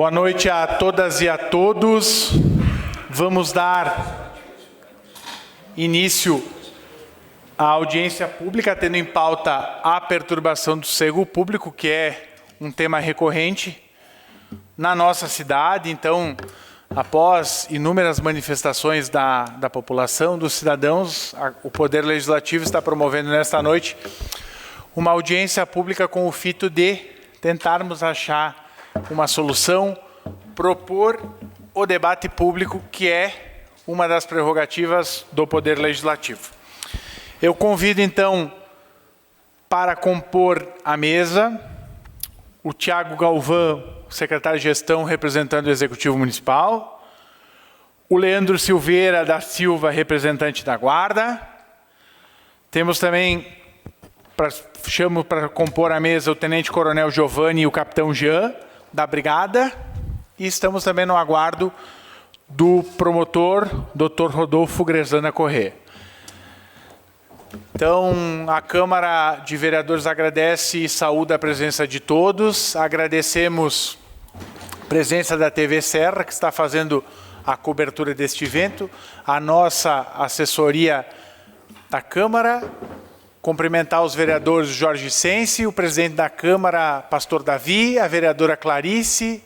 Boa noite a todas e a todos. Vamos dar início à audiência pública, tendo em pauta a perturbação do sossego público, que é um tema recorrente na nossa cidade. Então, após inúmeras manifestações da população, dos cidadãos, o Poder Legislativo está promovendo nesta noite uma audiência pública com o fito de tentarmos achar uma solução, propor o debate público, que é uma das prerrogativas do Poder Legislativo. Eu convido, então, para compor a mesa, o Tiago Galvão, secretário de Gestão, representando o Executivo Municipal, o Leandro Silveira da Silva, representante da Guarda. Temos também, chamo para compor a mesa o Tenente Coronel Giovanni e o Capitão Jean, da Brigada, e estamos também no aguardo do promotor, Dr. Rodolfo Grezana Corrêa. Então, a Câmara de Vereadores agradece e saúda a presença de todos. Agradecemos a presença da TV Serra, que está fazendo a cobertura deste evento, a nossa assessoria da Câmara. Cumprimentar os vereadores Jorge Sense, o presidente da Câmara, Pastor Davi, a vereadora Clarice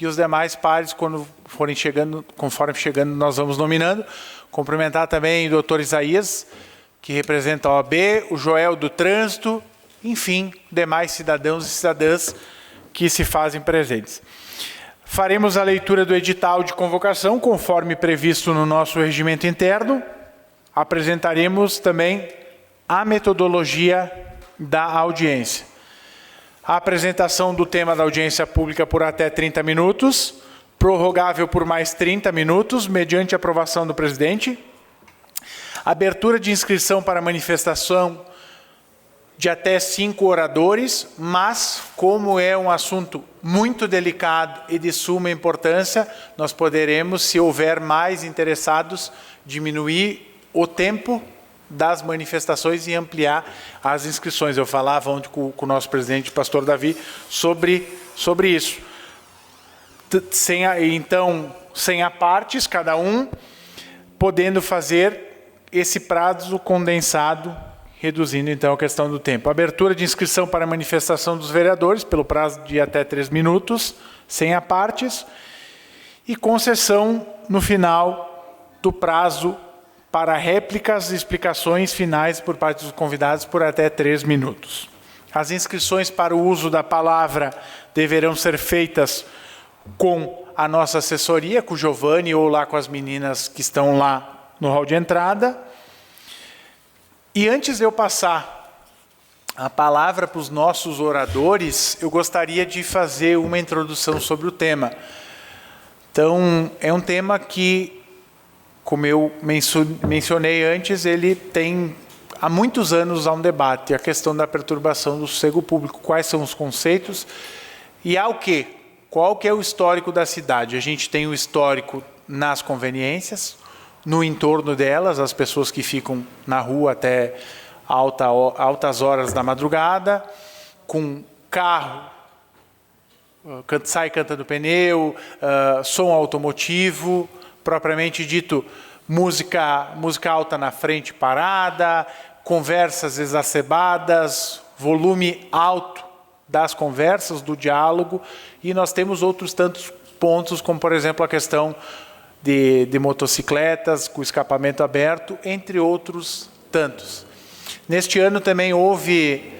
e os demais pares, quando forem chegando, conforme chegando, nós vamos nominando. Cumprimentar também o doutor Isaías, que representa a OAB, o Joel do Trânsito, enfim, demais cidadãos e cidadãs que se fazem presentes. Faremos a leitura do edital de convocação, conforme previsto no nosso regimento interno. Apresentaremos também a metodologia da audiência. A apresentação do tema da audiência pública por até 30 minutos, prorrogável por mais 30 minutos, mediante aprovação do presidente. Abertura de inscrição para manifestação de até 5 oradores, mas, como é um assunto muito delicado e de suma importância, nós poderemos, se houver mais interessados, diminuir o tempo das manifestações e ampliar as inscrições. Eu falava ontem com o nosso presidente, Pastor Davi, sobre isso. Sem apartes, cada um podendo fazer esse prazo condensado, reduzindo então a questão do tempo. Abertura de inscrição para manifestação dos vereadores, pelo prazo de até 3 minutos, sem apartes, e concessão no final do prazo para réplicas e explicações finais por parte dos convidados por até 3 minutos. As inscrições para o uso da palavra deverão ser feitas com a nossa assessoria, com o Giovanni ou lá com as meninas que estão lá no hall de entrada. E antes de eu passar a palavra para os nossos oradores, eu gostaria de fazer uma introdução sobre o tema. Então, é um tema que, como eu mencionei antes, ele tem há muitos anos há um debate, a questão da perturbação do sossego público, quais são os conceitos e há o quê? Qual que é o histórico da cidade? A gente tem o histórico nas conveniências, no entorno delas, as pessoas que ficam na rua até altas horas da madrugada, com carro, sai cantando pneu, som automotivo, propriamente dito, música alta na frente parada, conversas exacerbadas, volume alto das conversas, do diálogo, e nós temos outros tantos pontos, como por exemplo a questão de motocicletas com escapamento aberto, entre outros tantos. Neste ano também houve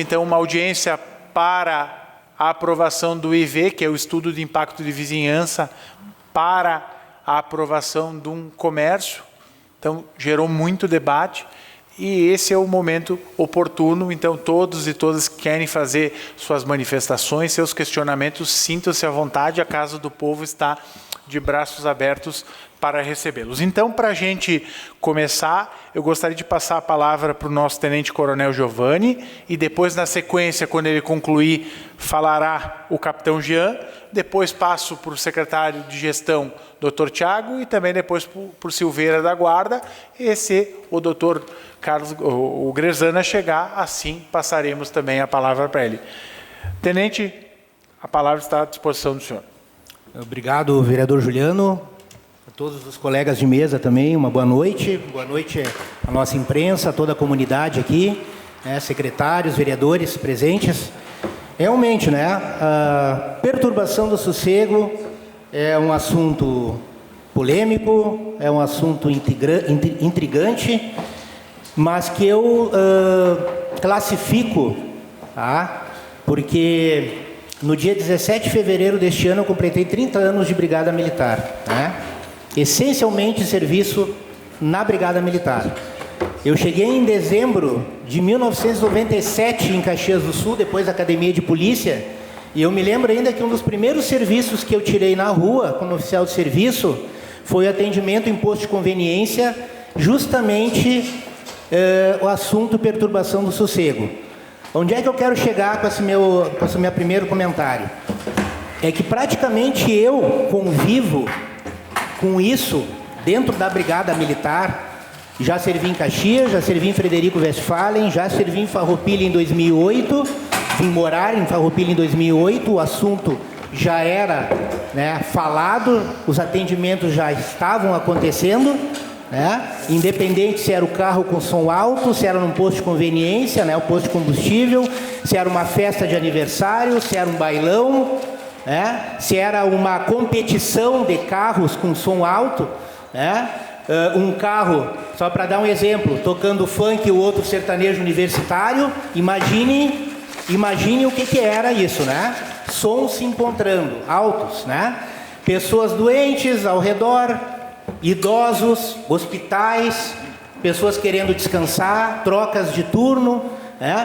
então uma audiência para a aprovação do IV, que é o Estudo de Impacto de Vizinhança, para a aprovação de um comércio. Então, gerou muito debate e esse é o momento oportuno. Então, todos e todas que querem fazer suas manifestações, seus questionamentos, sintam-se à vontade, a Casa do Povo está de braços abertos para recebê-los. Então, para a gente começar, eu gostaria de passar a palavra para o nosso Tenente Coronel Giovanni e depois, na sequência, quando ele concluir, falará o Capitão Jean, depois passo para o Secretário de Gestão, Dr. Tiago, e também depois para o Silveira da Guarda, e se o Dr. Carlos, o Grezana chegar, assim passaremos também a palavra para ele. Tenente, A palavra está à disposição do senhor. Obrigado, vereador Juliano. A todos os colegas de mesa também, uma boa noite. Boa noite à nossa imprensa, a toda a comunidade aqui, secretários, vereadores presentes. Realmente, a perturbação do sossego é um assunto polêmico, é um assunto intrigante, mas que eu classifico, porque no dia 17 de fevereiro deste ano eu completei 30 anos de Brigada Militar, essencialmente serviço na Brigada Militar. Eu cheguei em dezembro de 1997 em Caxias do Sul, depois da Academia de Polícia, e eu me lembro ainda que um dos primeiros serviços que eu tirei na rua como oficial de serviço foi o atendimento em posto de conveniência, justamente o assunto perturbação do sossego. Onde é que eu quero chegar com esse meu primeiro comentário? É que praticamente eu convivo com isso dentro da Brigada Militar. Já servi em Caxias, já servi em Frederico Westphalen, já servi em Farroupilha em 2008, vim morar em Farroupilha em 2008, o assunto já era falado, os atendimentos já estavam acontecendo, independente se era o carro com som alto, se era num posto de conveniência, o posto de combustível, se era uma festa de aniversário, se era um bailão, se era uma competição de carros com som alto, um carro, só para dar um exemplo, tocando funk e o outro sertanejo universitário, imagine o que era isso, Sons se encontrando, altos, Pessoas doentes ao redor, idosos, hospitais, pessoas querendo descansar, trocas de turno,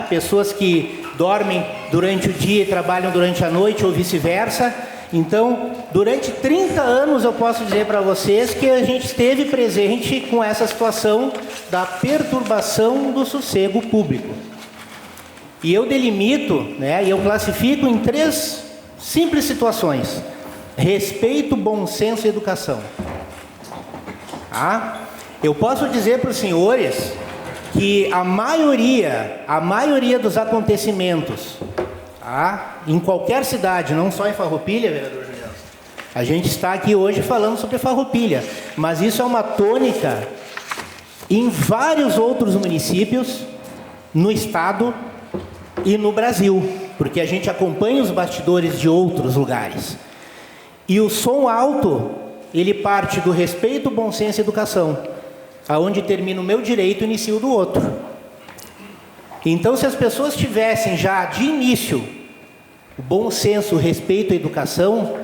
pessoas que dormem durante o dia e trabalham durante a noite ou vice-versa. Então, durante 30 anos eu posso dizer para vocês que a gente esteve presente com essa situação da perturbação do sossego público. E eu delimito, e eu classifico em 3 simples situações: respeito, bom senso e educação. Eu posso dizer para os senhores que a maioria dos acontecimentos, em qualquer cidade, não só em Farroupilha, vereador Juliano, a gente está aqui hoje falando sobre Farroupilha, mas isso é uma tônica em vários outros municípios, no estado e no Brasil, porque a gente acompanha os bastidores de outros lugares. E o som alto, ele parte do respeito, bom senso e educação. Aonde termina o meu direito, inicia o do outro. Então, se as pessoas tivessem já de início o bom senso, o respeito e a educação,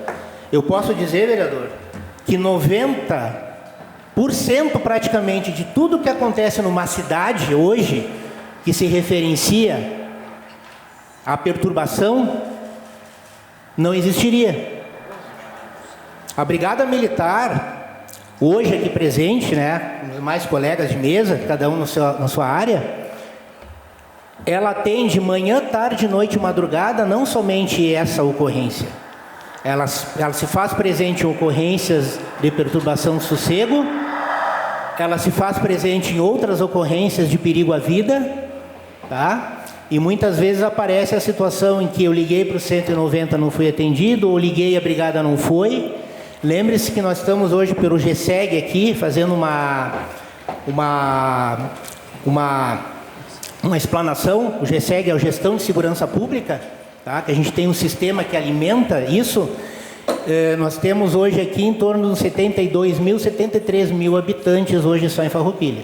eu posso dizer, vereador, que 90% praticamente de tudo que acontece numa cidade hoje, que se referencia à perturbação, não existiria. A Brigada Militar, hoje aqui presente, os mais colegas de mesa, cada um na sua área, ela atende manhã, tarde, noite e madrugada, não somente essa ocorrência. Ela se faz presente em ocorrências de perturbação do sossego, ela se faz presente em outras ocorrências de perigo à vida, E muitas vezes aparece a situação em que eu liguei para o 190, não fui atendido, ou liguei e a brigada não foi. Lembre-se que nós estamos hoje pelo GSEG aqui, fazendo uma explanação. O GSEG é a Gestão de Segurança Pública, que a gente tem um sistema que alimenta isso. Nós temos hoje aqui em torno de 73 mil habitantes hoje só em Farroupilha.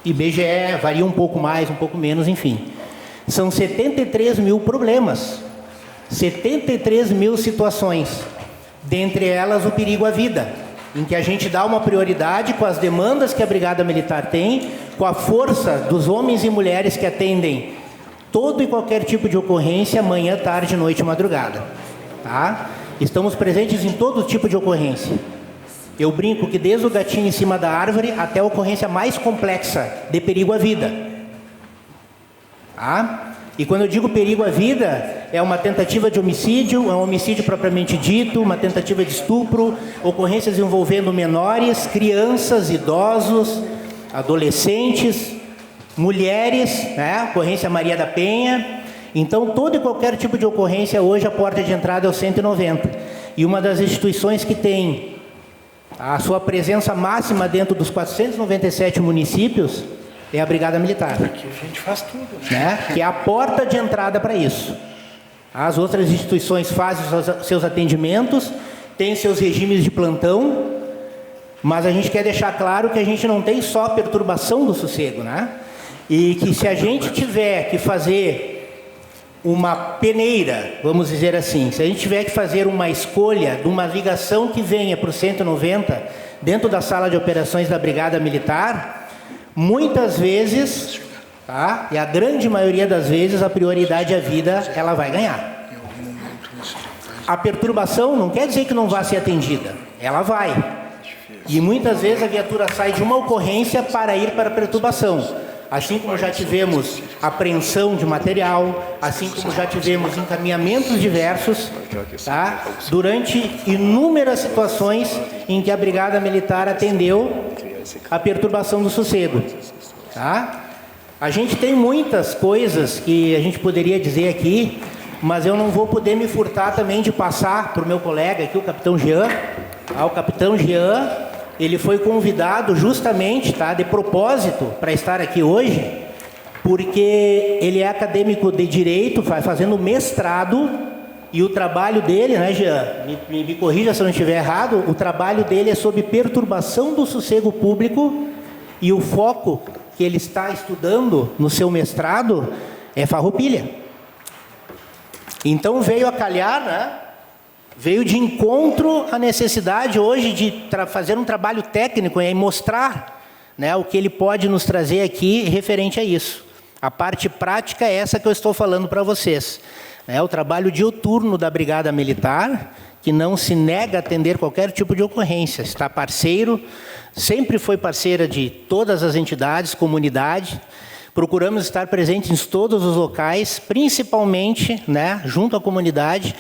IBGE varia um pouco mais, um pouco menos, enfim. São 73 mil problemas, 73 mil situações, dentre elas o perigo à vida, em que a gente dá uma prioridade com as demandas que a Brigada Militar tem, com a força dos homens e mulheres que atendem todo e qualquer tipo de ocorrência, manhã, tarde, noite e madrugada. Estamos presentes em todo tipo de ocorrência. Eu brinco que desde o gatinho em cima da árvore até a ocorrência mais complexa de perigo à vida. E quando eu digo perigo à vida, é uma tentativa de homicídio, é um homicídio propriamente dito, uma tentativa de estupro, ocorrências envolvendo menores, crianças, idosos, adolescentes, mulheres, ocorrência Maria da Penha. Então, todo e qualquer tipo de ocorrência, hoje a porta de entrada é o 190. E uma das instituições que tem a sua presença máxima dentro dos 497 municípios é a Brigada Militar. Aqui a gente faz tudo, né? Que é a porta de entrada para isso. As outras instituições fazem seus atendimentos, têm seus regimes de plantão, mas a gente quer deixar claro que a gente não tem só perturbação do sossego, né? E que se a gente tiver que fazer uma peneira, vamos dizer assim, se a gente tiver que fazer uma escolha de uma ligação que venha para o 190 dentro da sala de operações da Brigada Militar, muitas vezes, tá? E a grande maioria das vezes, a prioridade à vida, ela vai ganhar. A perturbação não quer dizer que não vai ser atendida, ela vai. E muitas vezes a viatura sai de uma ocorrência para ir para a perturbação. Assim como já tivemos apreensão de material, assim como já tivemos encaminhamentos diversos, tá? Durante inúmeras situações em que a Brigada Militar atendeu a perturbação do sossego. Tá? A gente tem muitas coisas que a gente poderia dizer aqui, mas eu não vou poder me furtar também de passar para o meu colega aqui, o Capitão Jean. O Capitão Jean, ele foi convidado justamente, tá, de propósito, para estar aqui hoje, porque ele é acadêmico de Direito, vai fazendo mestrado, e o trabalho dele, né, Jean, me corrija se eu não estiver errado, o trabalho dele é sobre perturbação do sossego público, e o foco que ele está estudando no seu mestrado é farroupilha. Então veio a calhar, né? Veio de encontro à necessidade hoje de fazer um trabalho técnico e mostrar, né, o que ele pode nos trazer aqui referente a isso. A parte prática é essa que eu estou falando para vocês. O trabalho diuturno da Brigada Militar, que não se nega a atender qualquer tipo de ocorrência. Está parceiro, sempre foi parceira de todas as entidades, comunidade. Procuramos estar presentes em todos os locais, principalmente, né, junto à comunidade,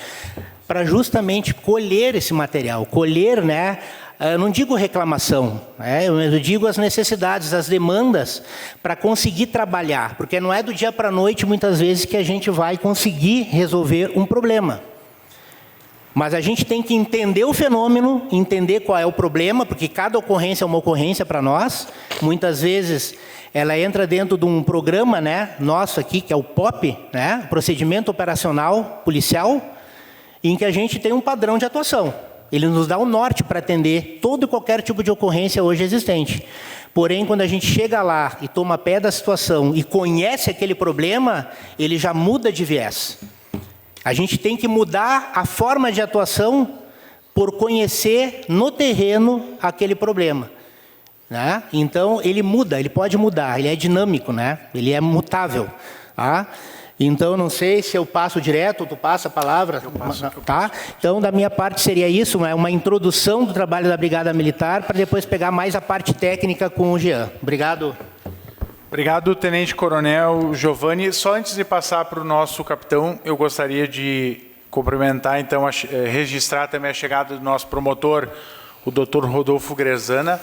para justamente colher esse material, colher, né, eu não digo reclamação, né, eu digo as necessidades, as demandas, para conseguir trabalhar, porque não é do dia para a noite, muitas vezes, que a gente vai conseguir resolver um problema. Mas a gente tem que entender o fenômeno, entender qual é o problema, porque cada ocorrência é uma ocorrência para nós, muitas vezes ela entra dentro de um programa, né, nosso aqui, que é o POP, né, Procedimento Operacional Policial, em que a gente tem um padrão de atuação. Ele nos dá o norte para atender todo e qualquer tipo de ocorrência hoje existente. Porém, quando a gente chega lá e toma pé da situação e conhece aquele problema, ele já muda de viés. A gente tem que mudar a forma de atuação por conhecer no terreno aquele problema. Né? Então, ele muda, ele pode mudar, ele é dinâmico, né? Ele é mutável. Tá? Então, não sei se eu passo direto ou tu passa a palavra. Eu passo. Tá? Então, da minha parte seria isso, uma introdução do trabalho da Brigada Militar, para depois pegar mais a parte técnica com o Jean. Obrigado. Obrigado, Tenente Coronel Giovanni. Só antes de passar para o nosso capitão, eu gostaria de cumprimentar, então, registrar também a chegada do nosso promotor, o doutor Rodolfo Grezana.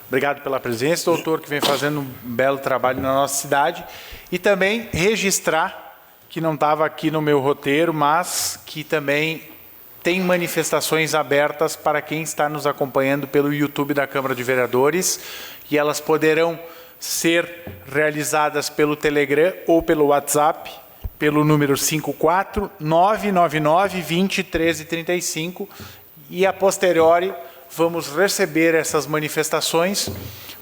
Obrigado pela presença, doutor, que vem fazendo um belo trabalho na nossa cidade. E também registrar, que não estava aqui no meu roteiro, mas que também tem manifestações abertas para quem está nos acompanhando pelo YouTube da Câmara de Vereadores, e elas poderão ser realizadas pelo Telegram ou pelo WhatsApp, pelo número 54999201335, e a posteriori vamos receber essas manifestações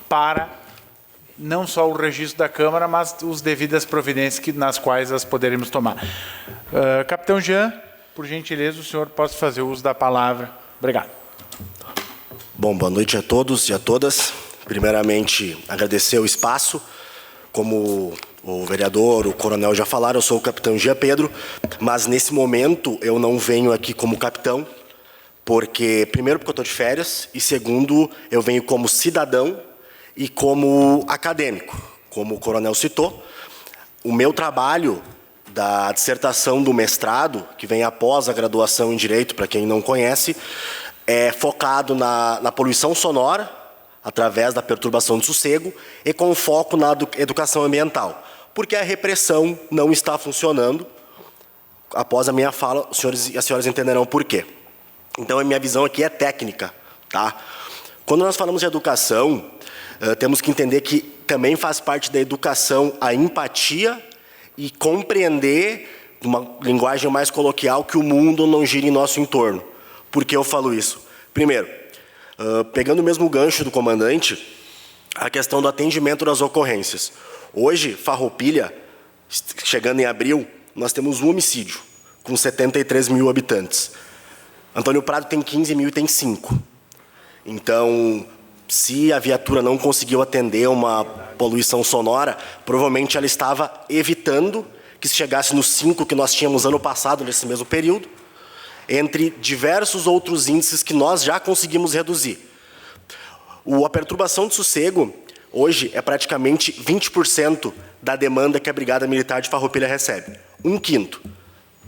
para não só o registro da Câmara, mas as devidas providências nas quais as poderemos tomar. Capitão Jean, por gentileza, o senhor pode fazer uso da palavra. Obrigado. Bom, boa noite a todos e a todas. Primeiramente, agradecer o espaço. Como o vereador, o coronel já falaram, eu sou o capitão Jean Pedro, mas nesse momento eu não venho aqui como capitão, porque, primeiro, porque eu estou de férias, e segundo, eu venho como cidadão e como acadêmico. Como o coronel citou, o meu trabalho da dissertação do mestrado, que vem após a graduação em Direito, para quem não conhece, é focado na poluição sonora, através da perturbação do sossego, e com foco na educação ambiental. Porque a repressão não está funcionando, após a minha fala, os senhores e as senhoras entenderão por quê. Então, a minha visão aqui é técnica, tá? Quando nós falamos de educação, temos que entender que também faz parte da educação a empatia e compreender, uma linguagem mais coloquial, que o mundo não gira em nosso entorno. Por que eu falo isso? Primeiro, pegando o mesmo gancho do comandante, a questão do atendimento das ocorrências. Hoje, Farroupilha, chegando em abril, nós temos um homicídio, com 73 mil habitantes. Antônio Prado tem 15 mil e tem 5. Então, se a viatura não conseguiu atender uma poluição sonora, provavelmente ela estava evitando que se chegasse nos 5 que nós tínhamos ano passado, nesse mesmo período, entre diversos outros índices que nós já conseguimos reduzir. A perturbação de sossego, hoje, é praticamente 20% da demanda que a Brigada Militar de Farroupilha recebe. 1/5.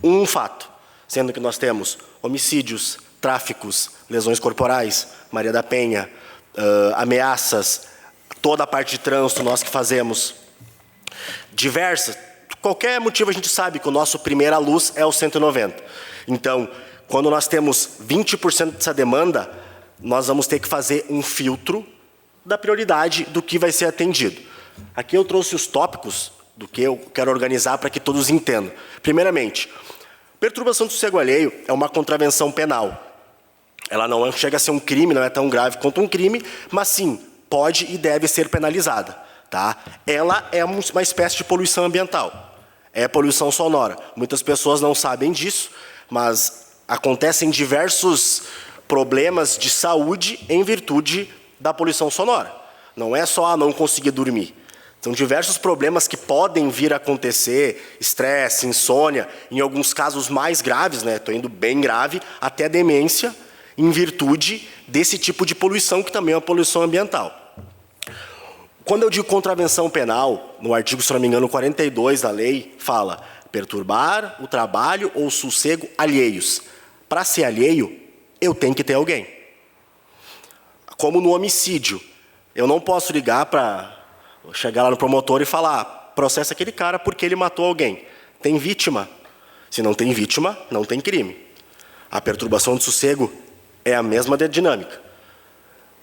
Um fato. Sendo que nós temos homicídios, tráficos, lesões corporais, Maria da Penha, ameaças, toda a parte de trânsito nós que fazemos. Diversas. Qualquer motivo a gente sabe que o nosso primeira luz é o 190. Então, quando nós temos 20% dessa demanda, nós vamos ter que fazer um filtro da prioridade do que vai ser atendido. Aqui eu trouxe os tópicos do que eu quero organizar para que todos entendam. Primeiramente, perturbação do sossego alheio é uma contravenção penal. Ela não chega a ser um crime, não é tão grave quanto um crime, mas sim, pode e deve ser penalizada. Tá? Ela é uma espécie de poluição ambiental. É poluição sonora. Muitas pessoas não sabem disso, mas acontecem diversos problemas de saúde em virtude da poluição sonora. Não é só não conseguir dormir. São diversos problemas que podem vir a acontecer, estresse, insônia, em alguns casos mais graves, né? Estou indo bem grave, até demência, em virtude desse tipo de poluição, que também é uma poluição ambiental. Quando eu digo contravenção penal, no artigo, se não me engano, 42 da lei, fala perturbar o trabalho ou sossego alheios. Para ser alheio, eu tenho que ter alguém. Como no homicídio, eu não posso ligar para chegar lá no promotor e falar, processa aquele cara porque ele matou alguém. Tem vítima. Se não tem vítima, não tem crime. A perturbação de sossego é a mesma dinâmica.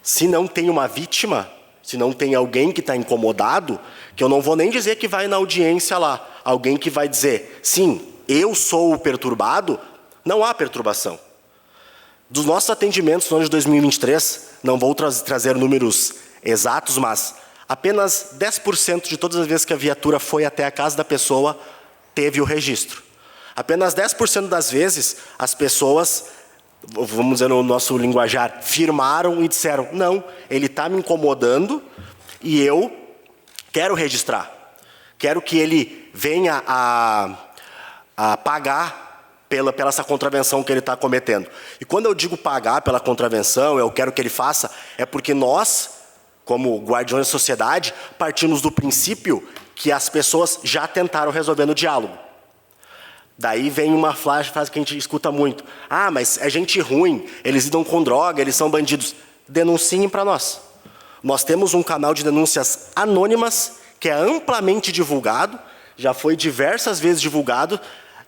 Se não tem uma vítima, se não tem alguém que está incomodado, que eu não vou nem dizer que vai na audiência lá, alguém que vai dizer, sim, eu sou o perturbado, não há perturbação. Dos nossos atendimentos no ano de 2023, não vou trazer números exatos, mas apenas 10% de todas as vezes que a viatura foi até a casa da pessoa teve o registro. Apenas 10% das vezes as pessoas, vamos dizer no nosso linguajar, firmaram e disseram, não, ele está me incomodando e eu quero registrar. Quero que ele venha a pagar pela essa contravenção que ele está cometendo. E quando eu digo pagar pela contravenção, eu quero que ele faça, é porque nós, como guardiões da sociedade, partimos do princípio que as pessoas já tentaram resolver no diálogo. Daí vem uma frase que a gente escuta muito. Ah, mas é gente ruim, eles lidam com droga, eles são bandidos. Denunciem para nós. Nós temos um canal de denúncias anônimas, que é amplamente divulgado, já foi diversas vezes divulgado.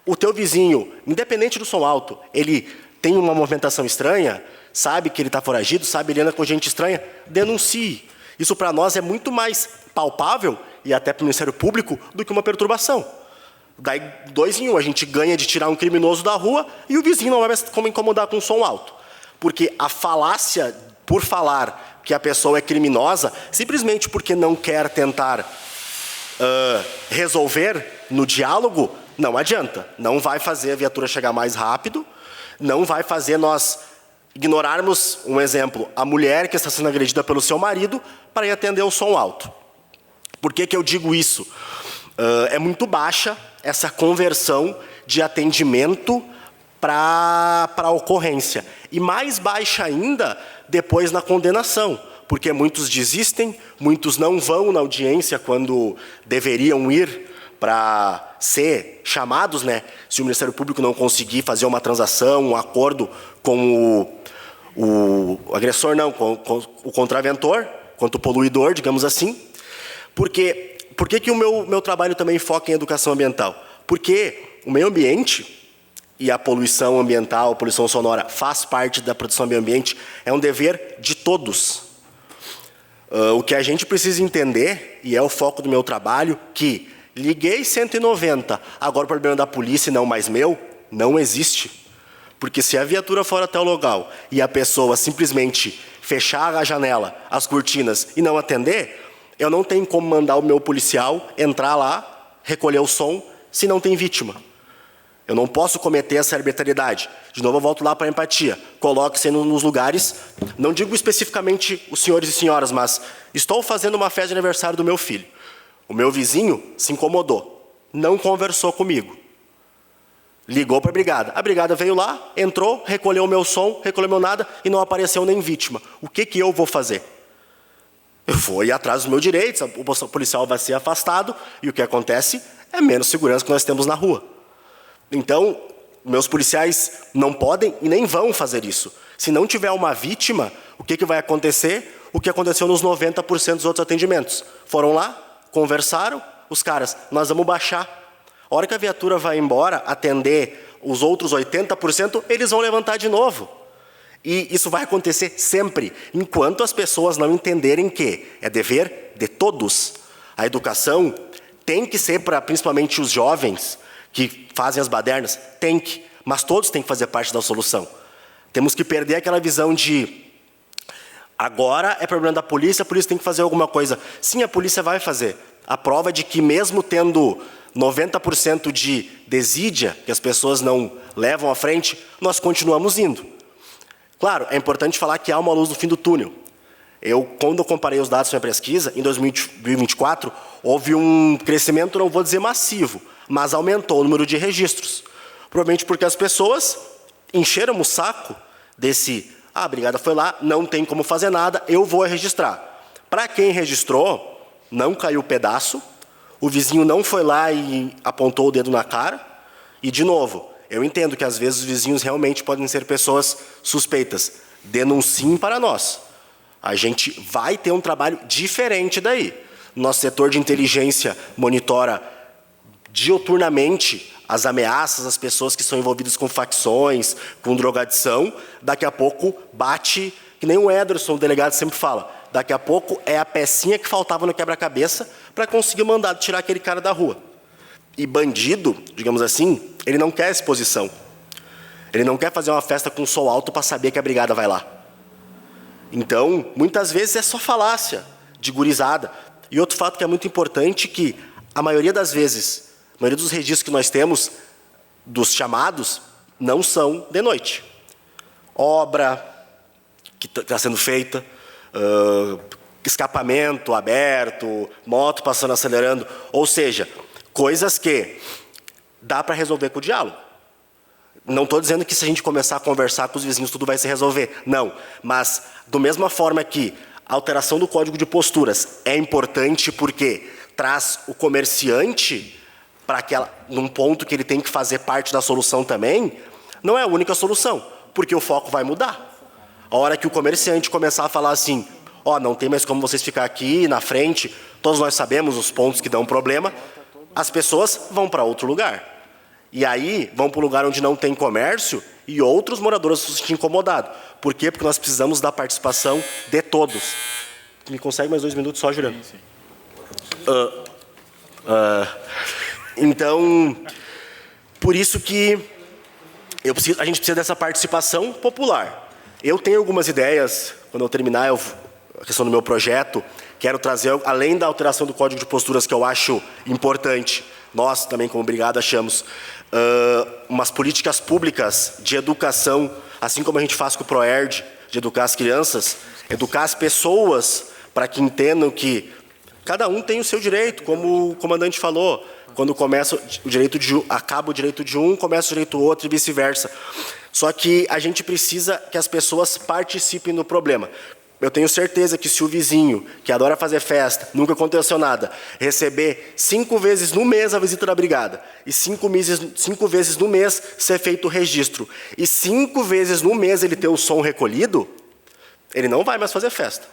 O teu vizinho, independente do som alto, ele tem uma movimentação estranha, sabe que ele está foragido, sabe que ele anda com gente estranha, denuncie. Isso para nós é muito mais palpável, e até para o Ministério Público, do que uma perturbação. Daí, 2 em 1, a gente ganha de tirar um criminoso da rua e o vizinho não vai mais como incomodar com som alto. Porque a falácia, por falar que a pessoa é criminosa, simplesmente porque não quer tentar resolver no diálogo, não adianta. Não vai fazer a viatura chegar mais rápido, não vai fazer nós ignorarmos, um exemplo, a mulher que está sendo agredida pelo seu marido para ir atender o som alto. Por que eu digo isso? É muito baixa essa conversão de atendimento para a ocorrência. E mais baixa ainda depois na condenação, porque muitos desistem, muitos não vão na audiência quando deveriam ir para ser chamados, né? Se o Ministério Público não conseguir fazer uma transação, um acordo com o agressor, não, com o contraventor, quanto o poluidor, digamos assim. Por que o meu trabalho também foca em educação ambiental? Porque o meio ambiente, e a poluição ambiental, a poluição sonora, faz parte da proteção do meio ambiente, é um dever de todos. O que a gente precisa entender, e é o foco do meu trabalho, que liguei 190, agora o problema da polícia e não mais meu, não existe. Porque se a viatura for até o local e a pessoa simplesmente fechar a janela, as cortinas e não atender, eu não tenho como mandar o meu policial entrar lá, recolher o som, se não tem vítima. Eu não posso cometer essa arbitrariedade. De novo, eu volto lá para a empatia. Coloque-se nos lugares, não digo especificamente os senhores e senhoras, mas estou fazendo uma festa de aniversário do meu filho. O meu vizinho se incomodou, não conversou comigo. Ligou para a brigada. A brigada veio lá, entrou, recolheu o meu som, recolheu meu nada e não apareceu nem vítima. O que eu vou fazer? Eu vou ir atrás dos meus direitos, o policial vai ser afastado e o que acontece é menos segurança que nós temos na rua. Então, meus policiais não podem e nem vão fazer isso. Se não tiver uma vítima, o que vai acontecer? O que aconteceu nos 90% dos outros atendimentos. Foram lá, conversaram, os caras, nós vamos baixar. A hora que a viatura vai embora, atender os outros 80%, eles vão levantar de novo. E isso vai acontecer sempre, enquanto as pessoas não entenderem que é dever de todos. A educação tem que ser para, principalmente, os jovens que fazem as badernas, mas todos têm que fazer parte da solução. Temos que perder aquela visão de agora é problema da polícia, a polícia tem que fazer alguma coisa. Sim, a polícia vai fazer. A prova de que mesmo tendo 90% de desídia, que as pessoas não levam à frente, nós continuamos indo. Claro, é importante falar que há uma luz no fim do túnel. Quando eu comparei os dados da minha pesquisa, em 2024, houve um crescimento, não vou dizer massivo, mas aumentou o número de registros. Provavelmente porque as pessoas encheram o saco a brigada foi lá, não tem como fazer nada, eu vou registrar. Para quem registrou, não caiu pedaço, o vizinho não foi lá e apontou o dedo na cara, e, de novo, eu entendo que às vezes os vizinhos realmente podem ser pessoas suspeitas. Denunciem para nós. A gente vai ter um trabalho diferente daí. Nosso setor de inteligência monitora diuturnamente as ameaças às pessoas que são envolvidas com facções, com drogadição. Daqui a pouco bate, que nem o Ederson, o delegado, sempre fala, daqui a pouco é a pecinha que faltava no quebra-cabeça para conseguir o mandado tirar aquele cara da rua. E bandido, digamos assim, ele não quer exposição. Ele não quer fazer uma festa com som alto para saber que a brigada vai lá. Então, muitas vezes é só falácia de gurizada. E outro fato que é muito importante, que a maioria das vezes, a maioria dos registros que nós temos, dos chamados, não são de noite. Obra que está sendo feita, escapamento aberto, moto passando acelerando, ou seja, coisas que dá para resolver com o diálogo. Não estou dizendo que se a gente começar a conversar com os vizinhos tudo vai se resolver, não. Mas, da mesma forma que a alteração do Código de Posturas é importante porque traz o comerciante num ponto que ele tem que fazer parte da solução também, não é a única solução, porque o foco vai mudar. A hora que o comerciante começar a falar assim, não tem mais como vocês ficar aqui na frente, todos nós sabemos os pontos que dão problema, as pessoas vão para outro lugar. E aí vão para um lugar onde não tem comércio e outros moradores se sentem incomodados. Por quê? Porque nós precisamos da participação de todos. Me consegue mais 2 minutos só, Juliano? Sim. Então, por isso que a gente precisa dessa participação popular. Eu tenho algumas ideias, quando eu terminar a questão do meu projeto, quero trazer, além da alteração do Código de Posturas, que eu acho importante, nós também como brigada achamos, umas políticas públicas de educação, assim como a gente faz com o ProERD, de educar as crianças, educar as pessoas para que entendam que cada um tem o seu direito, como o comandante falou, quando começa acaba o direito de um, começa o direito do outro e vice-versa. Só que a gente precisa que as pessoas participem do problema. Eu tenho certeza que se o vizinho, que adora fazer festa, nunca aconteceu nada, receber 5 vezes no mês a visita da brigada, e 5 vezes no mês ser feito o registro, e 5 vezes no mês ele ter o som recolhido, ele não vai mais fazer festa.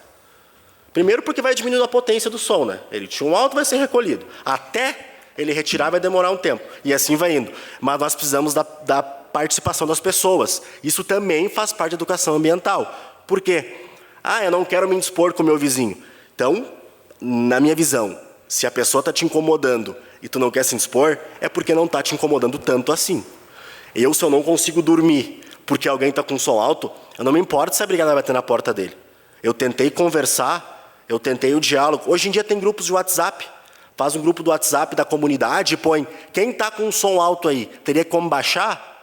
Primeiro porque vai diminuindo a potência do som, né? Ele tinha um alto, vai ser recolhido. Até ele retirar vai demorar um tempo, e assim vai indo. Mas nós precisamos da participação das pessoas. Isso também faz parte da educação ambiental. Por quê? Eu não quero me indispor com o meu vizinho. Então, na minha visão, se a pessoa está te incomodando e tu não quer se indispor, é porque não está te incomodando tanto assim. Se eu não consigo dormir porque alguém está com som alto, eu não me importo se a brigada vai bater na porta dele. Eu tentei conversar, eu tentei o diálogo. Hoje em dia tem grupos de WhatsApp. Faz um grupo do WhatsApp da comunidade e põe, quem está com um som alto aí, teria como baixar?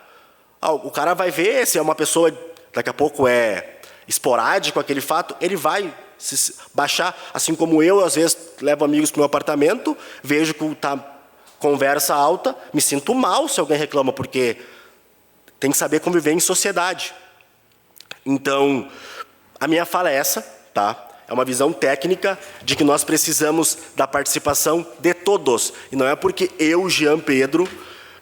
O cara vai ver, se é uma pessoa, daqui a pouco é esporádico aquele fato, ele vai se baixar, assim como eu, às vezes, levo amigos para o meu apartamento, vejo que está conversa alta, me sinto mal se alguém reclama, porque tem que saber conviver em sociedade. Então, a minha fala é essa, tá? É uma visão técnica de que nós precisamos da participação de todos. E não é porque eu, Jean Pedro,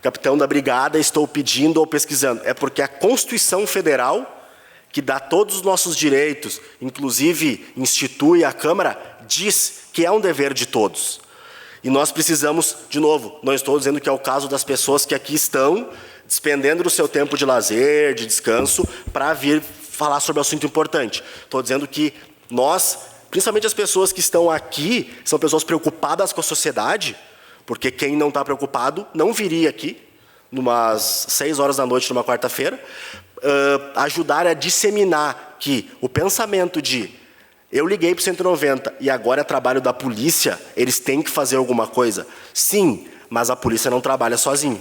capitão da brigada, estou pedindo ou pesquisando. É porque a Constituição Federal, que dá todos os nossos direitos, inclusive institui a Câmara, diz que é um dever de todos. E nós precisamos, de novo, não estou dizendo que é o caso das pessoas que aqui estão, despendendo do seu tempo de lazer, de descanso, para vir falar sobre um assunto importante. Estou dizendo que nós, principalmente as pessoas que estão aqui, são pessoas preocupadas com a sociedade, porque quem não está preocupado não viria aqui, numas 6 horas da noite, numa quarta-feira, ajudar a disseminar que o pensamento de eu liguei para o 190 e agora é trabalho da polícia, eles têm que fazer alguma coisa. Sim, mas a polícia não trabalha sozinha.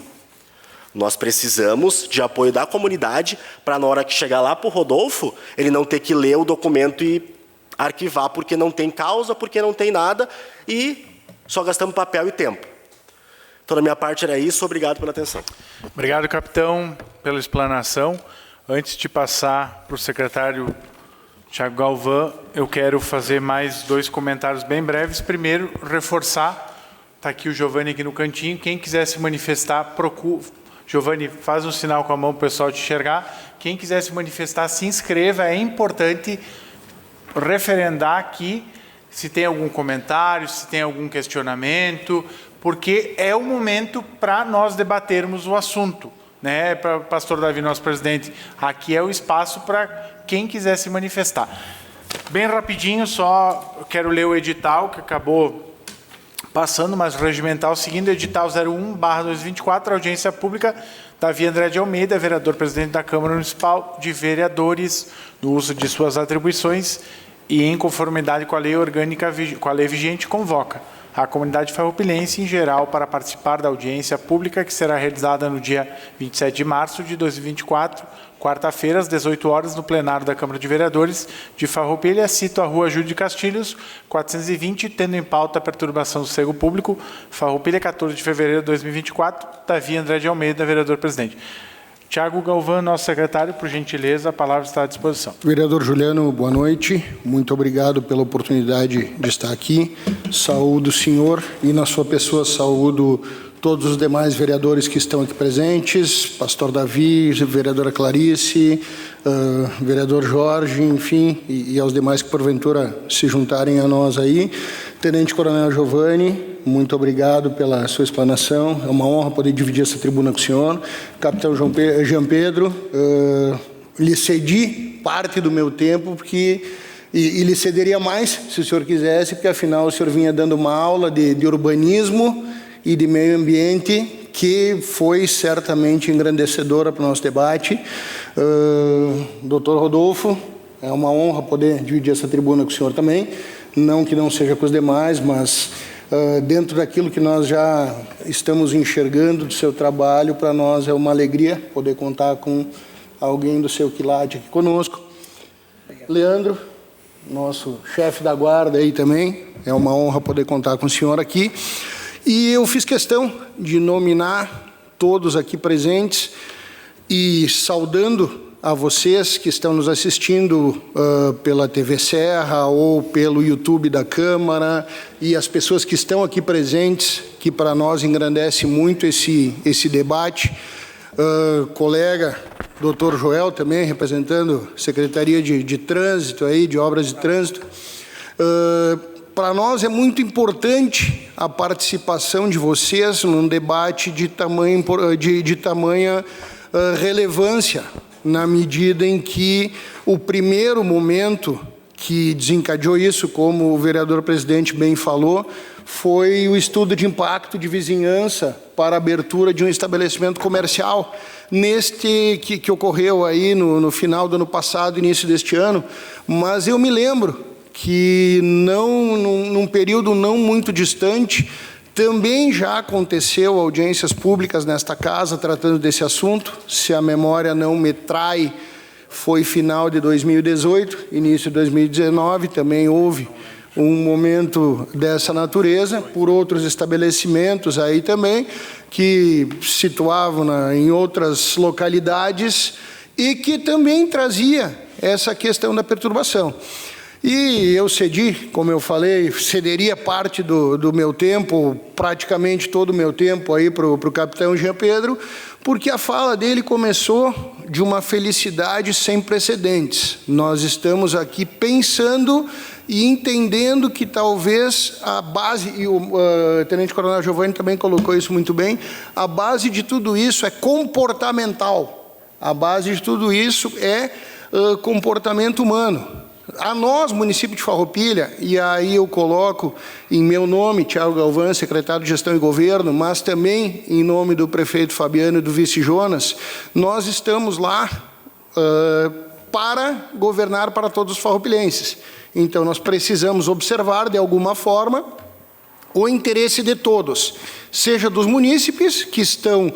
Nós precisamos de apoio da comunidade para, na hora que chegar lá para o Rodolfo, ele não ter que ler o documento e arquivar porque não tem causa, porque não tem nada e só gastamos papel e tempo. Então, da minha parte era isso. Obrigado pela atenção. Obrigado, capitão, pela explanação. Antes de passar para o secretário Thiago Galvão, eu quero fazer mais 2 comentários bem breves. Primeiro, reforçar, está aqui o Giovanni aqui no cantinho, quem quiser se manifestar, procura. Giovanni, faz um sinal com a mão para o pessoal te enxergar. Quem quiser se manifestar, se inscreva. É importante referendar aqui se tem algum comentário, se tem algum questionamento, porque é o momento para nós debatermos o assunto. Né, pastor Davi, nosso presidente, aqui é o espaço para quem quiser se manifestar. Bem rapidinho, só quero ler o edital que acabou passando, mas o regimental, seguindo o edital 01/2024, audiência pública, Davi André de Almeida, vereador-presidente da Câmara Municipal de Vereadores, no uso de suas atribuições e em conformidade com a lei orgânica, com a lei vigente, convoca a comunidade farroupilense em geral para participar da audiência pública que será realizada no dia 27 de março de 2024, quarta-feira, às 18 horas, no plenário da Câmara de Vereadores de Farroupilha. Cito a Rua Júlio de Castilhos, 420, tendo em pauta a perturbação do sossego público. Farroupilha, 14 de fevereiro de 2024. Davi André de Almeida, vereador-presidente. Tiago Galvão, nosso secretário, por gentileza, a palavra está à disposição. Vereador Juliano, boa noite. Muito obrigado pela oportunidade de estar aqui. Saúdo o senhor e, na sua pessoa, saúdo todos os demais vereadores que estão aqui presentes, pastor Davi, vereadora Clarice, vereador Jorge, enfim, e aos demais que porventura se juntarem a nós aí. Tenente Coronel Giovanni, muito obrigado pela sua explanação. É uma honra poder dividir essa tribuna com o senhor. Capitão Jean Pedro, lhe cedi parte do meu tempo, porque e lhe cederia mais, se o senhor quisesse, porque afinal o senhor vinha dando uma aula de urbanismo e de meio ambiente, que foi certamente engrandecedora para o nosso debate. Doutor Rodolfo, é uma honra poder dividir essa tribuna com o senhor também, não que não seja com os demais, mas dentro daquilo que nós já estamos enxergando do seu trabalho, para nós é uma alegria poder contar com alguém do seu quilate aqui conosco. Leandro, nosso chefe da guarda aí também, é uma honra poder contar com o senhor aqui. E eu fiz questão de nominar todos aqui presentes e saudando a vocês que estão nos assistindo pela TV Serra ou pelo YouTube da Câmara e as pessoas que estão aqui presentes, que para nós engrandece muito esse debate. Colega Dr. Joel também, representando a Secretaria de Trânsito, aí, de Obras de Trânsito. Para nós é muito importante a participação de vocês num debate de tamanha relevância, na medida em que o primeiro momento que desencadeou isso, como o vereador presidente bem falou, foi o estudo de impacto de vizinhança para a abertura de um estabelecimento comercial, neste que ocorreu aí no final do ano passado, início deste ano, mas eu me lembro que num período não muito distante, também já aconteceu audiências públicas nesta casa tratando desse assunto, se a memória não me trai, foi final de 2018, início de 2019, também houve um momento dessa natureza, por outros estabelecimentos aí também, que situavam em outras localidades e que também trazia essa questão da perturbação. E eu cedi, como eu falei, cederia parte do meu tempo, praticamente todo o meu tempo aí para o capitão Jean Pedro, porque a fala dele começou de uma felicidade sem precedentes. Nós estamos aqui pensando e entendendo que talvez a base, e o Tenente Coronel Giovanni também colocou isso muito bem, a base de tudo isso é comportamental. A base de tudo isso é comportamento humano. A nós, município de Farroupilha, e aí eu coloco em meu nome, Thiago Galvão, secretário de Gestão e Governo, mas também em nome do prefeito Fabiano e do vice Jonas, nós estamos lá para governar para todos os farroupilhenses. Então, nós precisamos observar, de alguma forma, o interesse de todos, seja dos munícipes que estão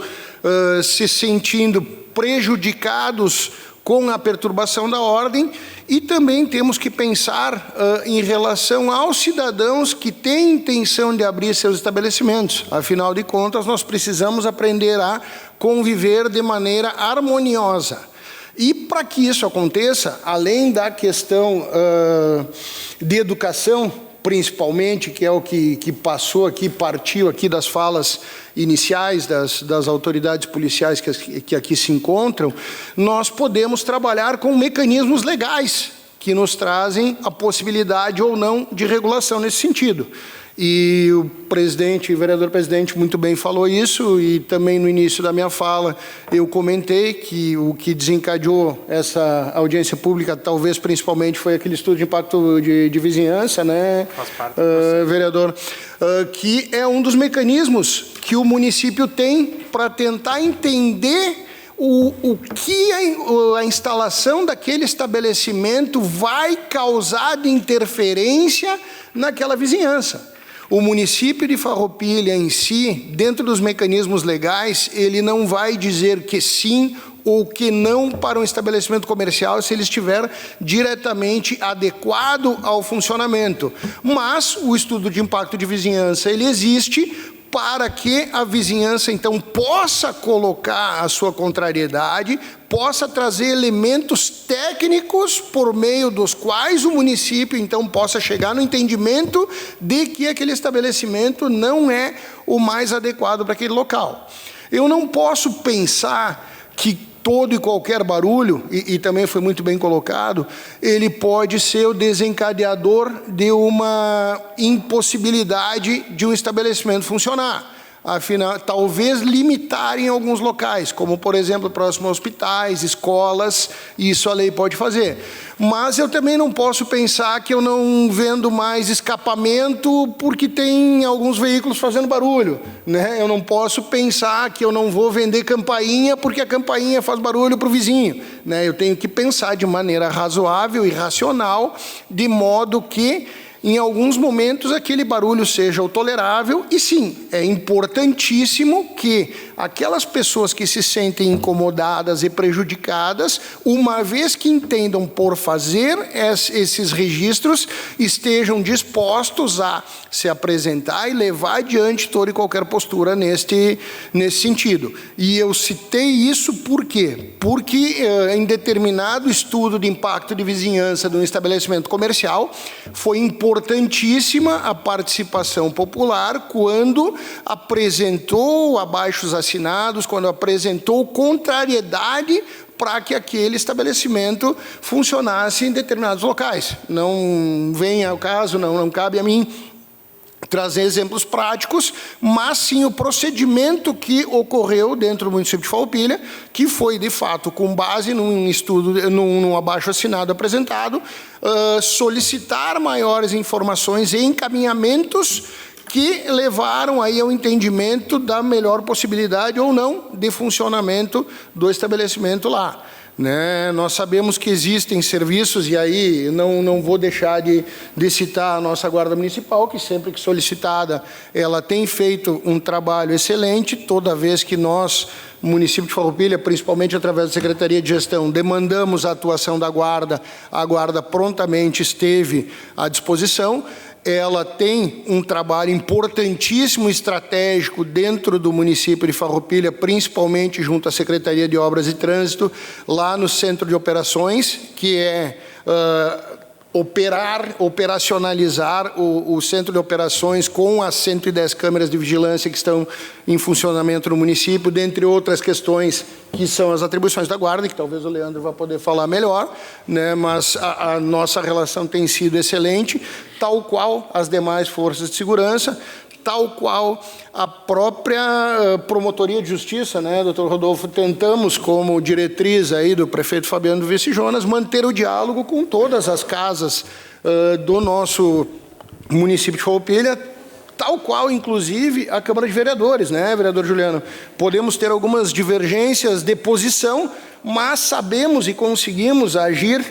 se sentindo prejudicados com a perturbação da ordem, e também temos que pensar em relação aos cidadãos que têm intenção de abrir seus estabelecimentos. Afinal de contas, nós precisamos aprender a conviver de maneira harmoniosa. E para que isso aconteça, além da questão de educação, principalmente, que é o que passou aqui, partiu aqui das falas iniciais das autoridades policiais que aqui se encontram, nós podemos trabalhar com mecanismos legais que nos trazem a possibilidade ou não de regulação nesse sentido. E o presidente, o vereador presidente muito bem falou isso, e também no início da minha fala eu comentei que o que desencadeou essa audiência pública, talvez principalmente, foi aquele estudo de impacto de vizinhança, né, vereador, que é um dos mecanismos que o município tem para tentar entender o que a instalação daquele estabelecimento vai causar de interferência naquela vizinhança. O município de Farroupilha em si, dentro dos mecanismos legais, ele não vai dizer que sim ou que não para um estabelecimento comercial se ele estiver diretamente adequado ao funcionamento. Mas o estudo de impacto de vizinhança, ele existe para que a vizinhança, então, possa colocar a sua contrariedade, possa trazer elementos técnicos por meio dos quais o município, então, possa chegar no entendimento de que aquele estabelecimento não é o mais adequado para aquele local. Eu não posso pensar que todo e qualquer barulho, e também foi muito bem colocado, ele pode ser o desencadeador de uma impossibilidade de um estabelecimento funcionar. Afinal, talvez limitar em alguns locais, como, por exemplo, próximo a hospitais, escolas, isso a lei pode fazer. Mas eu também não posso pensar que eu não vendo mais escapamento porque tem alguns veículos fazendo barulho, né? Eu não posso pensar que eu não vou vender campainha porque a campainha faz barulho para o vizinho, né? Eu tenho que pensar de maneira razoável e racional, de modo que em alguns momentos aquele barulho seja o tolerável, e sim, é importantíssimo que aquelas pessoas que se sentem incomodadas e prejudicadas, uma vez que entendam por fazer esses registros, estejam dispostos a se apresentar e levar adiante toda e qualquer postura nesse sentido. E eu citei isso por quê? Porque em determinado estudo de impacto de vizinhança de um estabelecimento comercial, foi importantíssima a participação popular quando apresentou abaixos-assinados, quando apresentou contrariedade para que aquele estabelecimento funcionasse em determinados locais. Não vem ao caso, não cabe a mim trazer exemplos práticos, mas sim o procedimento que ocorreu dentro do município de Farroupilha, que foi, de fato, com base num estudo, num abaixo-assinado apresentado, solicitar maiores informações e encaminhamentos que levaram aí ao entendimento da melhor possibilidade ou não de funcionamento do estabelecimento lá. Né? Nós sabemos que existem serviços, e aí não vou deixar de citar a nossa Guarda Municipal, que sempre que solicitada, ela tem feito um trabalho excelente, toda vez que nós, município de Farroupilha, principalmente através da Secretaria de Gestão, demandamos a atuação da Guarda, a Guarda prontamente esteve à disposição. Ela tem um trabalho importantíssimo, estratégico, dentro do município de Farroupilha, principalmente junto à Secretaria de Obras e Trânsito, lá no Centro de Operações, que é operacionalizar o Centro de Operações com as 110 câmeras de vigilância que estão em funcionamento no município, dentre outras questões que são as atribuições da Guarda, que talvez o Leandro vá poder falar melhor, né? Mas a nossa relação tem sido excelente, tal qual as demais forças de segurança, tal qual a própria Promotoria de Justiça, né, doutor Rodolfo, tentamos, como diretriz aí do prefeito Fabiano do Vice Jonas, manter o diálogo com todas as casas do nosso município de Farroupilha, tal qual, inclusive, a Câmara de Vereadores, né, vereador Juliano? Podemos ter algumas divergências de posição, mas sabemos e conseguimos agir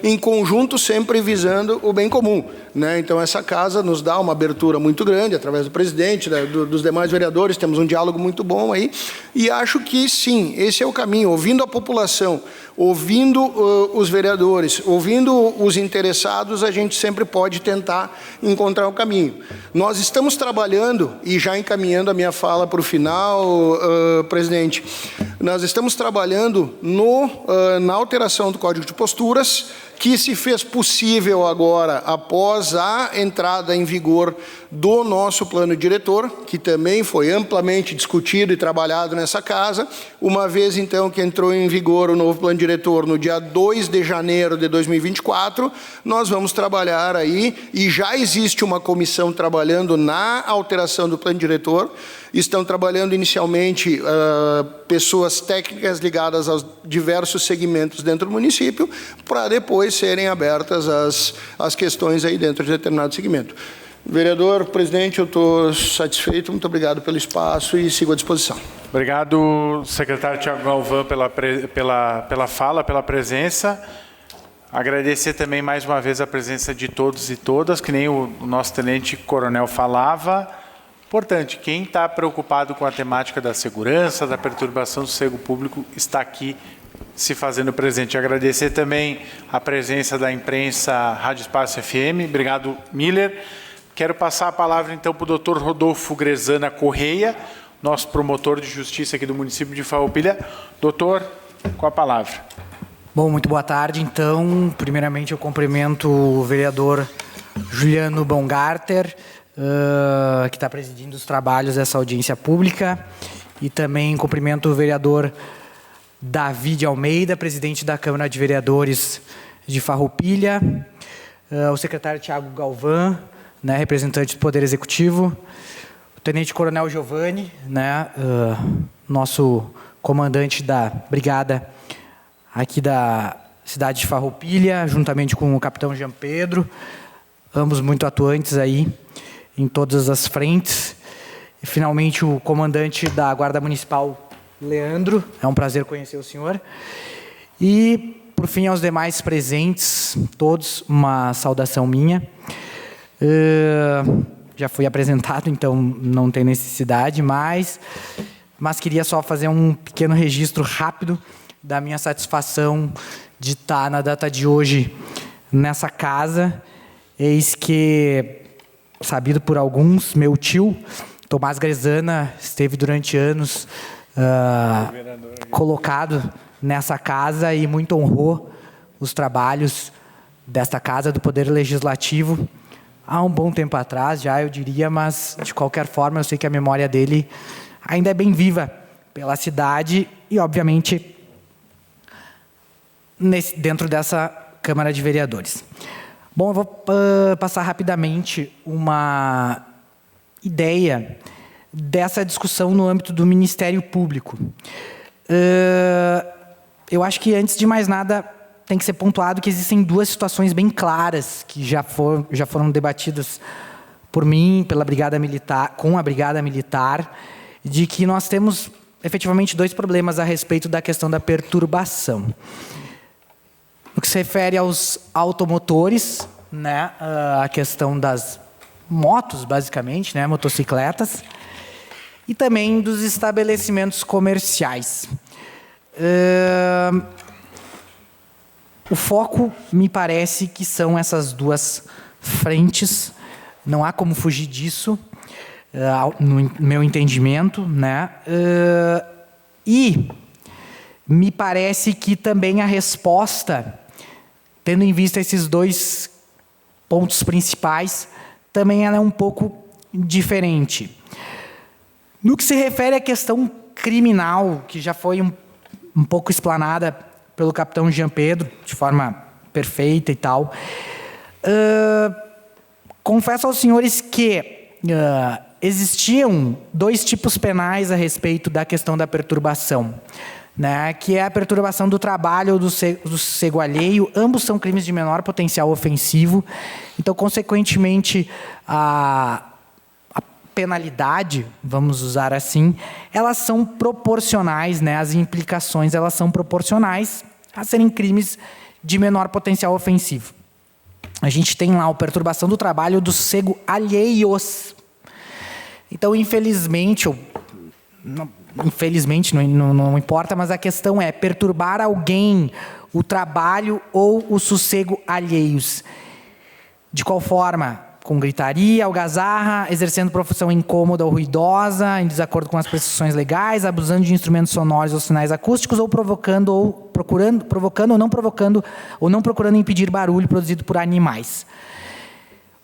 em conjunto, sempre visando o bem comum, né? Então, essa casa nos dá uma abertura muito grande, através do presidente, dos demais vereadores, temos um diálogo muito bom aí, e acho que, sim, esse é o caminho, ouvindo a população, ouvindo os vereadores, ouvindo os interessados, a gente sempre pode tentar encontrar o caminho. Nós estamos trabalhando, e já encaminhando a minha fala para o final, presidente, nós estamos trabalhando na alteração do Código de Posturas, que se fez possível agora após a entrada em vigor do nosso plano diretor, que também foi amplamente discutido e trabalhado nessa casa, uma vez então que entrou em vigor o novo plano diretor no dia 2 de janeiro de 2024, nós vamos trabalhar aí, e já existe uma comissão trabalhando na alteração do plano diretor, estão trabalhando inicialmente pessoas técnicas ligadas aos diversos segmentos dentro do município, para depois serem abertas as questões aí dentro de determinado segmento. Vereador, presidente, eu estou satisfeito, muito obrigado pelo espaço e sigo à disposição. Obrigado, secretário Tiago Galvão, pela fala, pela presença. Agradecer também mais uma vez a presença de todos e todas, que nem o nosso tenente coronel falava. Importante, quem está preocupado com a temática da segurança, da perturbação do sossego público, está aqui se fazendo presente. Agradecer também a presença da imprensa Rádio Espaço FM. Obrigado, Miller. Quero passar a palavra, então, para o doutor Rodolfo Grezana Correia, nosso promotor de justiça aqui do município de Farroupilha. Doutor, com a palavra. Bom, muito boa tarde. Então, primeiramente, eu cumprimento o vereador Juliano Baumgarter, que está presidindo os trabalhos dessa audiência pública, e também cumprimento o vereador Davi de Almeida, presidente da Câmara de Vereadores de Farroupilha, o secretário Tiago Galvão, né, representante do Poder Executivo, o tenente-coronel Giovanni, né, nosso comandante da brigada aqui da cidade de Farroupilha, juntamente com o capitão Jean Pedro, ambos muito atuantes aí em todas as frentes. E, finalmente, o comandante da Guarda Municipal, Leandro. É um prazer conhecer o senhor. E, por fim, aos demais presentes, todos, uma saudação minha. Já fui apresentado, então não tem necessidade, mas queria só fazer um pequeno registro rápido da minha satisfação de estar na data de hoje nessa casa. Eis que, sabido por alguns, meu tio, Tomás Grezana, esteve durante anos colocado nessa casa e muito honrou os trabalhos desta casa, do Poder Legislativo, há um bom tempo atrás, já eu diria, mas de qualquer forma eu sei que a memória dele ainda é bem viva pela cidade e, obviamente, dentro dessa Câmara de Vereadores. Bom, eu vou passar rapidamente uma ideia dessa discussão no âmbito do Ministério Público. Eu acho que, antes de mais nada, tem que ser pontuado que existem duas situações bem claras que já foram debatidas por mim, pela Brigada Militar, com a Brigada Militar, de que nós temos efetivamente dois problemas a respeito da questão da perturbação. No que se refere aos automotores, né, a questão das motos, basicamente, né, motocicletas, e também dos estabelecimentos comerciais. O foco, me parece, que são essas duas frentes. Não há como fugir disso, no meu entendimento, né? E me parece que também a resposta, tendo em vista esses dois pontos principais, também ela é um pouco diferente. No que se refere à questão criminal, que já foi um pouco explanada pelo capitão Jean Pedro, de forma perfeita e tal, confesso aos senhores que existiam dois tipos penais a respeito da questão da perturbação, né, que é a perturbação do trabalho ou do sossego alheio. Ambos são crimes de menor potencial ofensivo. Então, consequentemente, a penalidade, vamos usar assim, elas são proporcionais, né, as implicações elas são proporcionais a serem crimes de menor potencial ofensivo. A gente tem lá a perturbação do trabalho do sossego alheios. Então, infelizmente, não importa, mas a questão é perturbar alguém, o trabalho ou o sossego alheios. De qual forma? Com gritaria, algazarra, exercendo profissão incômoda ou ruidosa, em desacordo com as prescrições legais, abusando de instrumentos sonoros ou sinais acústicos, ou provocando ou não procurando impedir barulho produzido por animais.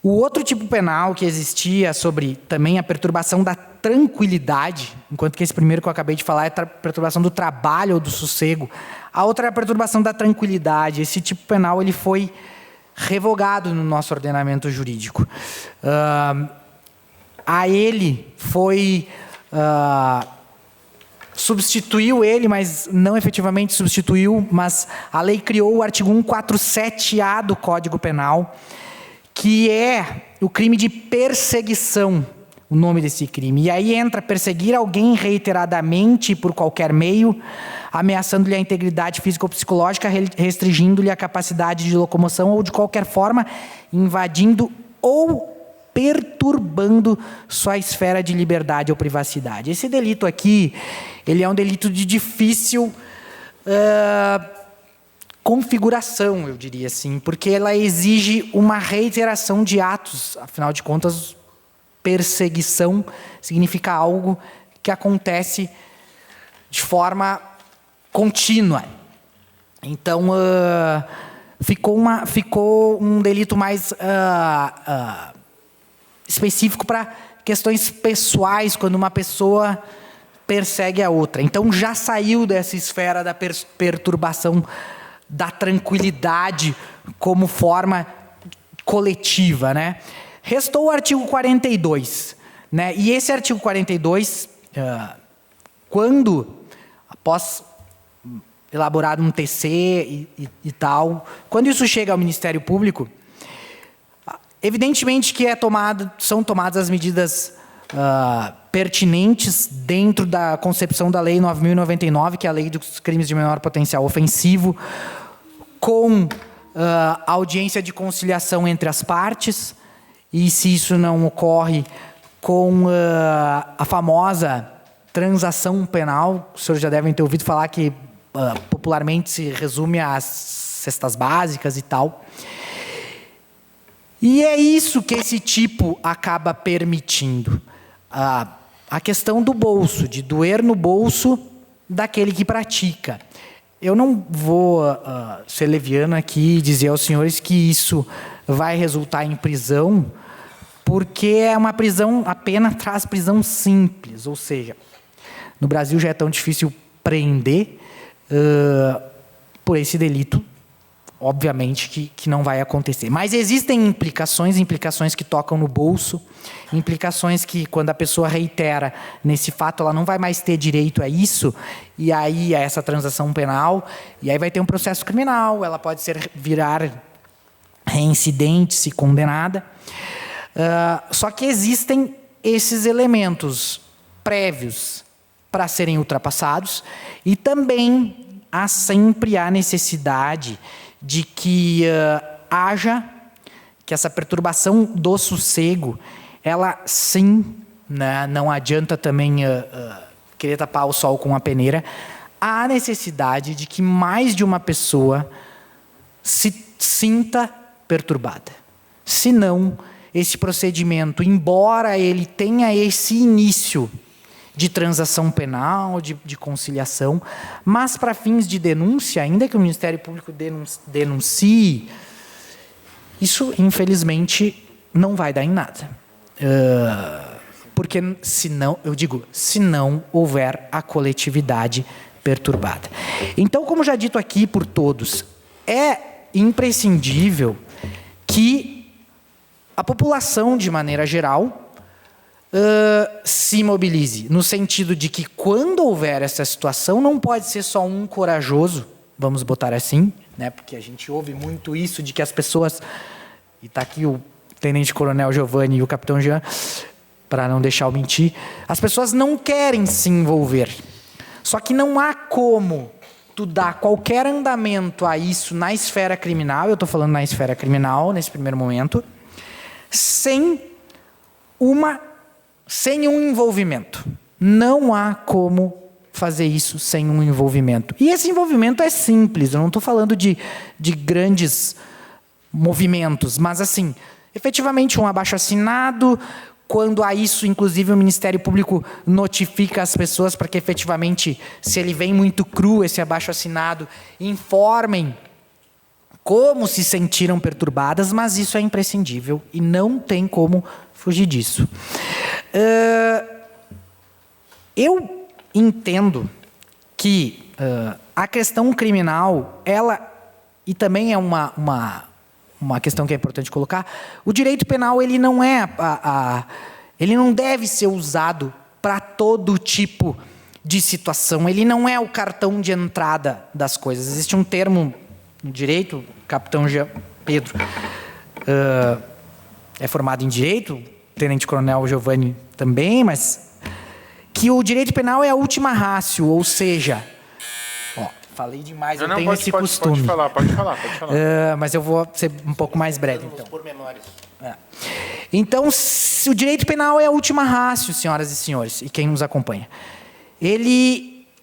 O outro tipo penal que existia sobre também a perturbação da tranquilidade, enquanto que esse primeiro que eu acabei de falar é a perturbação do trabalho ou do sossego, a outra é a perturbação da tranquilidade. Esse tipo penal ele foi revogado no nosso ordenamento jurídico. A ele foi... substituiu ele, mas não efetivamente substituiu, mas a lei criou o artigo 147-A do Código Penal, que é o crime de perseguição, o nome desse crime. E aí entra perseguir alguém reiteradamente por qualquer meio, ameaçando-lhe a integridade física ou psicológica, restringindo-lhe a capacidade de locomoção ou de qualquer forma invadindo ou perturbando sua esfera de liberdade ou privacidade. Esse delito aqui, ele é um delito de difícil configuração, eu diria assim, porque ela exige uma reiteração de atos. Afinal de contas, perseguição significa algo que acontece de forma contínua. Então, ficou um delito mais específico para questões pessoais, quando uma pessoa persegue a outra. Então, já saiu dessa esfera da perturbação da tranquilidade como forma coletiva, né? Restou o artigo 42, né? E esse artigo 42, quando, após elaborado um TC e tal, quando isso chega ao Ministério Público, evidentemente que são tomadas as medidas pertinentes dentro da concepção da Lei 9.099, que é a Lei dos Crimes de Menor Potencial Ofensivo, com audiência de conciliação entre as partes, e se isso não ocorre, com a famosa transação penal. Os senhores já devem ter ouvido falar que popularmente se resume às cestas básicas e tal. E é isso que esse tipo acaba permitindo. A questão do bolso, de doer no bolso daquele que pratica. Eu não vou ser leviano aqui e dizer aos senhores que isso vai resultar em prisão, porque é uma prisão, a pena traz prisão simples, ou seja, no Brasil já é tão difícil prender por esse delito, obviamente que não vai acontecer. Mas existem implicações que tocam no bolso, implicações que, quando a pessoa reitera nesse fato, ela não vai mais ter direito a isso, e aí a essa transação penal, e aí vai ter um processo criminal, ela pode virar reincidente, se condenada. Só que existem esses elementos prévios para serem ultrapassados, e também há sempre a necessidade de que que essa perturbação do sossego, ela sim, né, não adianta também querer tapar o sol com a peneira, há necessidade de que mais de uma pessoa se sinta perturbada. Senão, esse procedimento, embora ele tenha esse início de transação penal, de conciliação, mas para fins de denúncia, ainda que o Ministério Público denuncie, isso, infelizmente, não vai dar em nada. Porque, se não houver a coletividade perturbada. Então, como já dito aqui por todos, é imprescindível que a população, de maneira geral, se mobilize, no sentido de que, quando houver essa situação, não pode ser só um corajoso, vamos botar assim, né, porque a gente ouve muito isso de que as pessoas, e está aqui o Tenente-Coronel Giovanni e o Capitão Jean, para não deixar eu mentir, as pessoas não querem se envolver. Só que não há como tu dar qualquer andamento a isso na esfera criminal, eu estou falando na esfera criminal, nesse primeiro momento, sem um envolvimento. Não há como fazer isso sem um envolvimento. E esse envolvimento é simples, eu não estou falando de grandes movimentos, mas assim, efetivamente um abaixo-assinado, quando há isso, inclusive o Ministério Público notifica as pessoas para que efetivamente, se ele vem muito cru, esse abaixo-assinado, informem como se sentiram perturbadas, mas isso é imprescindível e não tem como fugir disso. Eu entendo que a questão criminal, e também é uma questão que é importante colocar, o direito penal ele não ele não deve ser usado para todo tipo de situação, ele não é o cartão de entrada das coisas. Existe um termo no direito, Capitão Jean Pedro é formado em direito, Tenente-Coronel Giovanni também, mas que o direito penal é a última ratio, ou seja, falei demais, eu tenho esse costume. Pode falar. Mas eu vou ser um pouco mais breve, então. Então, o direito penal é a última ratio, senhoras e senhores, e quem nos acompanha.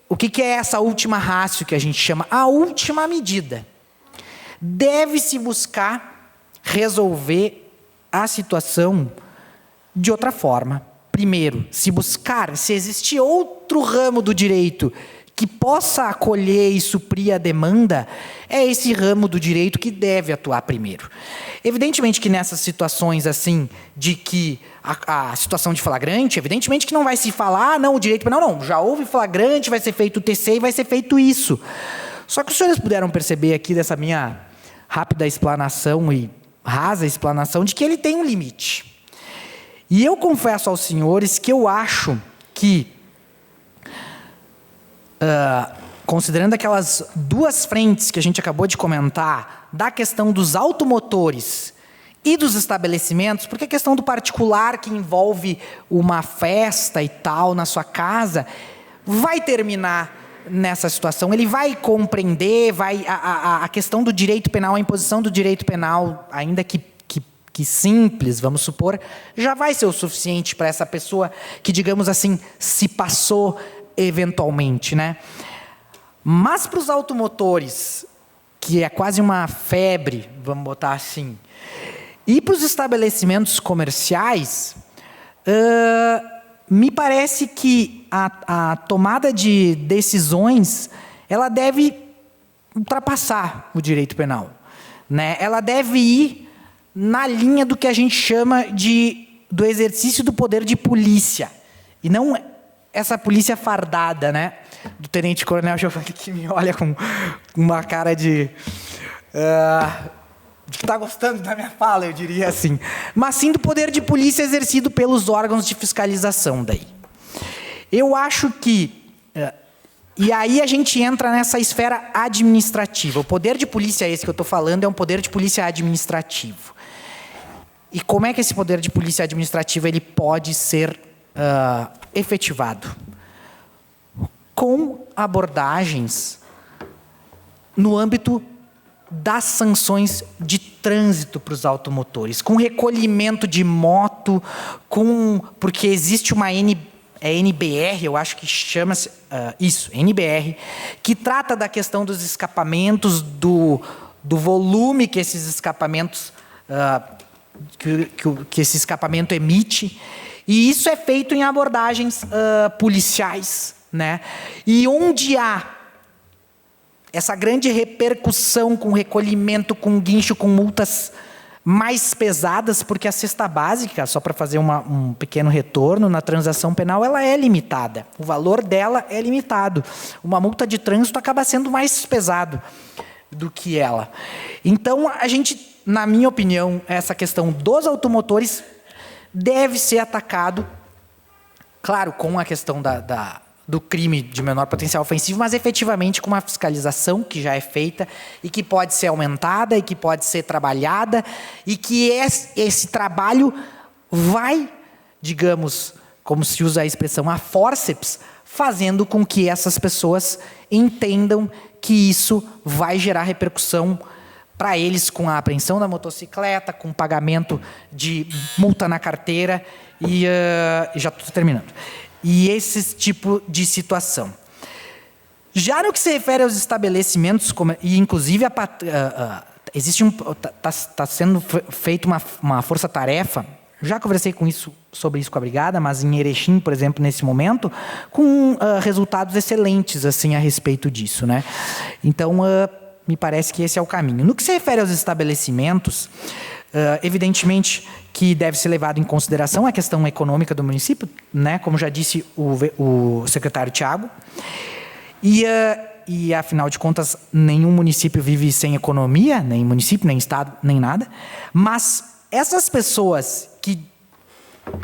O que é essa última ratio que a gente chama? A última medida. Deve-se buscar resolver a situação de outra forma. Primeiro, se existir outro ramo do direito que possa acolher e suprir a demanda, é esse ramo do direito que deve atuar primeiro. Evidentemente que nessas situações assim, de que a situação de flagrante, evidentemente que não vai se falar, não, o direito penal não, já houve flagrante, vai ser feito o TC e vai ser feito isso. Só que os senhores puderam perceber aqui dessa minha rápida explanação e rasa explanação de que ele tem um limite. E eu confesso aos senhores que eu acho que, considerando aquelas duas frentes que a gente acabou de comentar, da questão dos automotores e dos estabelecimentos, porque a questão do particular que envolve uma festa e tal na sua casa, vai terminar nessa situação, ele vai compreender, a questão do direito penal, a imposição do direito penal, ainda que simples, vamos supor, já vai ser o suficiente para essa pessoa que, digamos assim, se passou eventualmente, né? Mas para os automotores, que é quase uma febre, vamos botar assim, e para os estabelecimentos comerciais, me parece que a tomada de decisões, ela deve ultrapassar o direito penal, né? Ela deve ir na linha do que a gente chama do exercício do poder de polícia, e não essa polícia fardada, né? Do Tenente-Coronel Giovanni, que me olha com uma cara de de que está gostando da minha fala, eu diria assim, mas sim do poder de polícia exercido pelos órgãos de fiscalização daí. Eu acho que, e aí a gente entra nessa esfera administrativa. O poder de polícia esse que eu estou falando é um poder de polícia administrativo. E como é que esse poder de polícia administrativa ele pode ser efetivado? Com abordagens no âmbito das sanções de trânsito para os automotores, com recolhimento de moto, porque existe uma NBR, eu acho que chama-se isso, NBR, que trata da questão dos escapamentos, do volume que esses escapamentos, que esse escapamento emite, e isso é feito em abordagens policiais, né? E onde há essa grande repercussão com recolhimento, com guincho, com multas mais pesadas, porque a cesta básica, só para fazer um pequeno retorno, na transação penal, ela é limitada. O valor dela é limitado. Uma multa de trânsito acaba sendo mais pesado do que ela. Então, a gente, na minha opinião, essa questão dos automotores deve ser atacado, claro, com a questão do crime de menor potencial ofensivo, mas efetivamente com uma fiscalização que já é feita e que pode ser aumentada e que pode ser trabalhada e que esse trabalho vai, digamos, como se usa a expressão, a fórceps, fazendo com que essas pessoas entendam que isso vai gerar repercussão para eles com a apreensão da motocicleta, com pagamento de multa na carteira e já estou terminando. E esse tipo de situação. Já no que se refere aos estabelecimentos, e inclusive está sendo feita uma força-tarefa, já conversei sobre isso com a Brigada, mas em Erechim, por exemplo, nesse momento, com resultados excelentes assim, a respeito disso, né? Então, me parece que esse é o caminho. No que se refere aos estabelecimentos, evidentemente que deve ser levado em consideração a questão econômica do município, né? Como já disse o secretário Tiago. E, afinal de contas, nenhum município vive sem economia, nem município, nem estado, nem nada. Mas essas pessoas que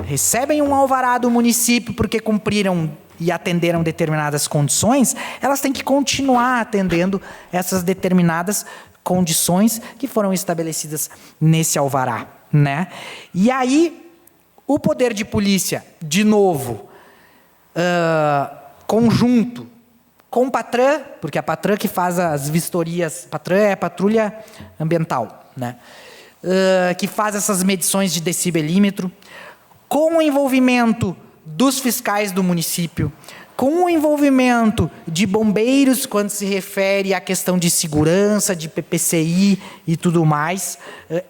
recebem um alvará do município porque cumpriram e atenderam determinadas condições, elas têm que continuar atendendo essas determinadas condições que foram estabelecidas nesse alvará, né? E aí, o poder de polícia, de novo, conjunto com Patran, porque a Patran que faz as vistorias, Patran é a patrulha ambiental, né? Que faz essas medições de decibelímetro, com o envolvimento dos fiscais do município, com o envolvimento de bombeiros quando se refere à questão de segurança, de PPCI e tudo mais.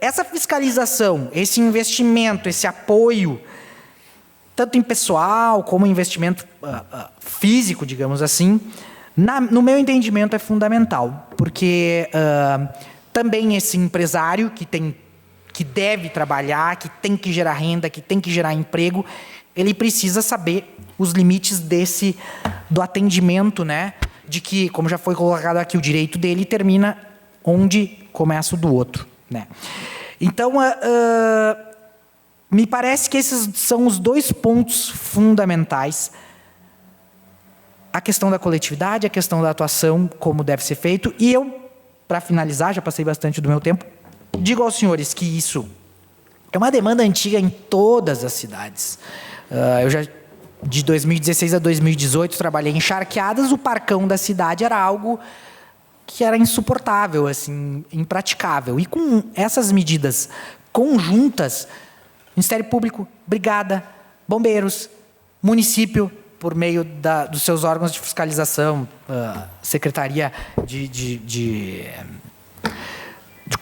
Essa fiscalização, esse investimento, esse apoio, tanto em pessoal como em investimento físico, digamos assim, no meu entendimento é fundamental, porque também esse empresário que deve trabalhar, que tem que gerar renda, que tem que gerar emprego, ele precisa saber os limites do atendimento, né? De que, como já foi colocado aqui, o direito dele termina onde começa o do outro, né? Então, me parece que esses são os dois pontos fundamentais. A questão da coletividade, a questão da atuação, como deve ser feito. E eu, para finalizar, já passei bastante do meu tempo, digo aos senhores que isso é uma demanda antiga em todas as cidades. Eu já, de 2016 a 2018, trabalhei em charqueadas. O parcão da cidade era algo que era insuportável, assim, impraticável. E com essas medidas conjuntas, Ministério Público, Brigada, Bombeiros, município, por meio dos seus órgãos de fiscalização, Secretaria de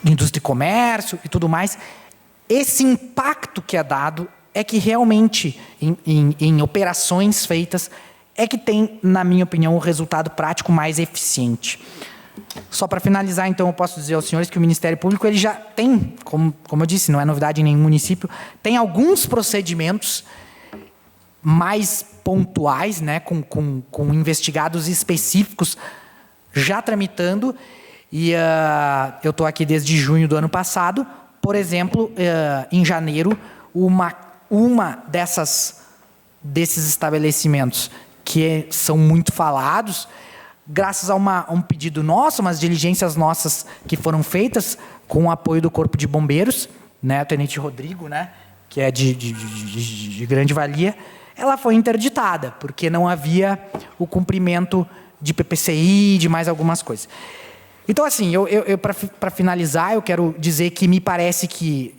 Indústria e Comércio e tudo mais, esse impacto que é dado é que realmente, em operações feitas, é que tem, na minha opinião, o resultado prático mais eficiente. Só para finalizar, então, eu posso dizer aos senhores que o Ministério Público ele já tem, como eu disse, não é novidade em nenhum município, tem alguns procedimentos mais pontuais, né, com investigados específicos já tramitando, E eu estou aqui desde junho do ano passado. Por exemplo, em janeiro, uma desses estabelecimentos que são muito falados, graças a um pedido nosso, umas diligências nossas que foram feitas com o apoio do Corpo de Bombeiros, né, o Tenente Rodrigo, né, que é de grande valia, ela foi interditada, porque não havia o cumprimento de PPCI e de mais algumas coisas. Então, assim, para finalizar, eu quero dizer que me parece que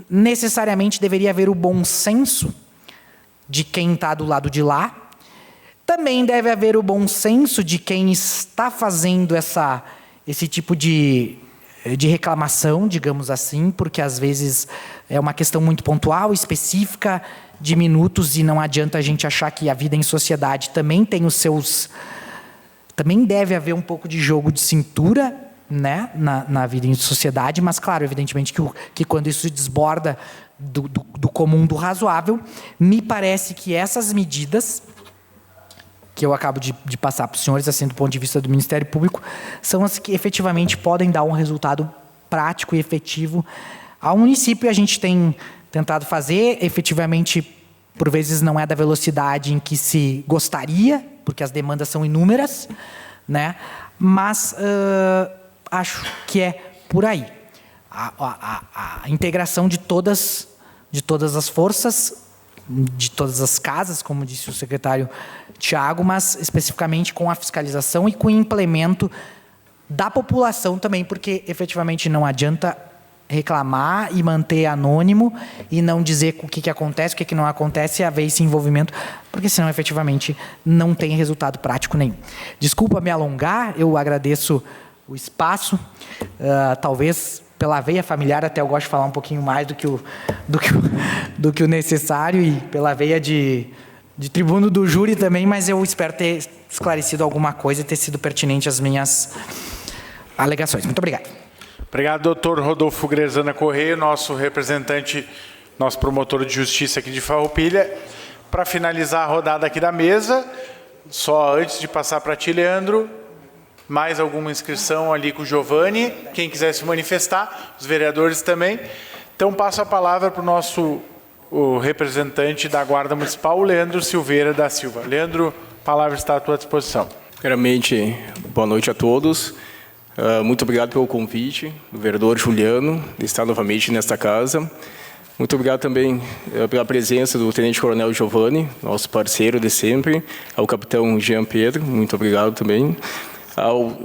necessariamente deveria haver o bom senso de quem está do lado de lá. Também deve haver o bom senso de quem está fazendo esse tipo de reclamação, digamos assim, porque às vezes é uma questão muito pontual, específica, de minutos, e não adianta a gente achar que a vida em sociedade também tem os seus... Também deve haver um pouco de jogo de cintura, né, na vida em sociedade, mas, claro, evidentemente que quando isso desborda do comum, do razoável, me parece que essas medidas que eu acabo de passar para os senhores, assim, do ponto de vista do Ministério Público, são as que efetivamente podem dar um resultado prático e efetivo ao município. A gente tem tentado fazer, efetivamente, por vezes não é da velocidade em que se gostaria, porque as demandas são inúmeras, né? Mas acho que é por aí. A integração de todas as forças, de todas as casas, como disse o secretário Tiago, mas especificamente com a fiscalização e com o implemento da população também, porque efetivamente não adianta reclamar e manter anônimo e não dizer o que acontece, o que não acontece, e haver esse envolvimento, porque senão efetivamente não tem resultado prático nenhum. Desculpa me alongar, eu agradeço o espaço, talvez pela veia familiar até eu gosto de falar um pouquinho mais do que o necessário, e pela veia de tribuno do júri também, mas eu espero ter esclarecido alguma coisa e ter sido pertinente às minhas alegações. Muito obrigado. Obrigado, doutor Rodolfo Grezana Correia, nosso representante, nosso promotor de justiça aqui de Farroupilha. Para finalizar a rodada aqui da mesa, só antes de passar para ti, Leandro, mais alguma inscrição ali com o Giovanni, quem quiser se manifestar, os vereadores também. Então, passo a palavra para o representante da Guarda Municipal, o Leandro Silveira da Silva. Leandro, a palavra está à tua disposição. Primeiramente, boa noite a todos. Muito obrigado pelo convite do vereador Juliano de estar novamente nesta casa. Muito obrigado também pela presença do Tenente Coronel Giovanni, nosso parceiro de sempre, ao capitão Jean Pedro, muito obrigado também, ao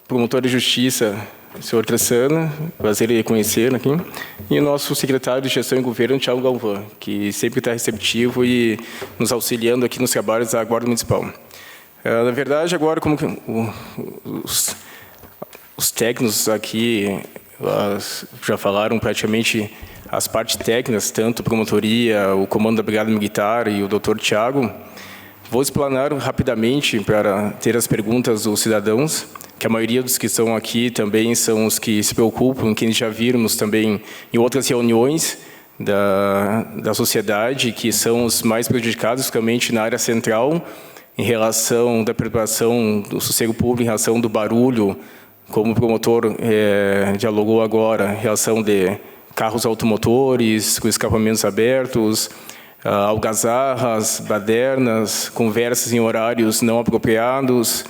promotor de justiça, senhor Tressana, prazer em conhecê-lo aqui, e o nosso secretário de gestão e governo, Thiago Galvão, que sempre está receptivo e nos auxiliando aqui nos trabalhos da Guarda Municipal. Na verdade, agora, como os técnicos aqui já falaram praticamente as partes técnicas, tanto a promotoria, o comando da Brigada Militar e o doutor Tiago, vou explanar rapidamente para ter as perguntas dos cidadãos, que a maioria dos que estão aqui também são os que se preocupam, que já vimos também em outras reuniões da sociedade, que são os mais prejudicados, principalmente na área central, em relação da perturbação do sossego público, em relação do barulho, como o promotor dialogou agora, em relação de carros automotores, com escapamentos abertos, algazarras, badernas, conversas em horários não apropriados,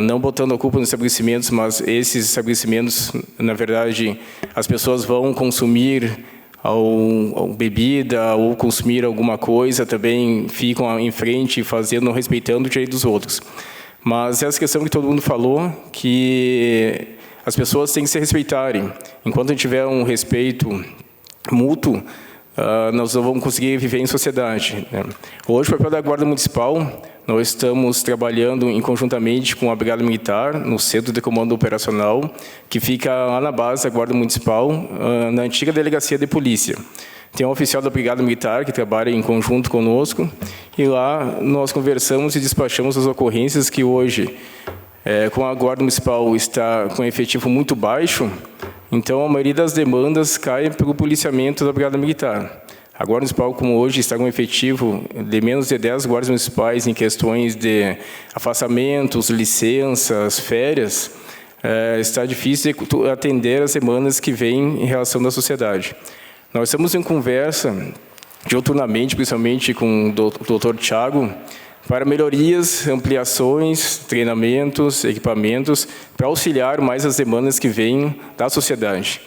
não botando a culpa nos estabelecimentos, mas esses estabelecimentos, na verdade, as pessoas vão consumir bebida ou consumir alguma coisa, também ficam em frente, fazendo, respeitando o direito dos outros. Mas essa questão que todo mundo falou, que as pessoas têm que se respeitarem. Enquanto não tiver um respeito mútuo, nós não vamos conseguir viver em sociedade, né? Hoje, o papel da Guarda Municipal, nós estamos trabalhando conjuntamente com a Brigada Militar, no Centro de Comando Operacional, que fica lá na base da Guarda Municipal, na antiga Delegacia de Polícia. Tem um oficial da Brigada Militar que trabalha em conjunto conosco, e lá nós conversamos e despachamos as ocorrências que hoje, com a Guarda Municipal está com efetivo muito baixo, então a maioria das demandas cai pelo policiamento da Brigada Militar. A Guarda Municipal, como hoje, está com efetivo de menos de 10 guardas municipais em questões de afastamentos, licenças, férias, está difícil de atender as demandas que vêm em relação da sociedade. Nós estamos em conversa diuturnamente, principalmente com o Dr. Tiago, para melhorias, ampliações, treinamentos, equipamentos, para auxiliar mais as demandas que vêm da sociedade.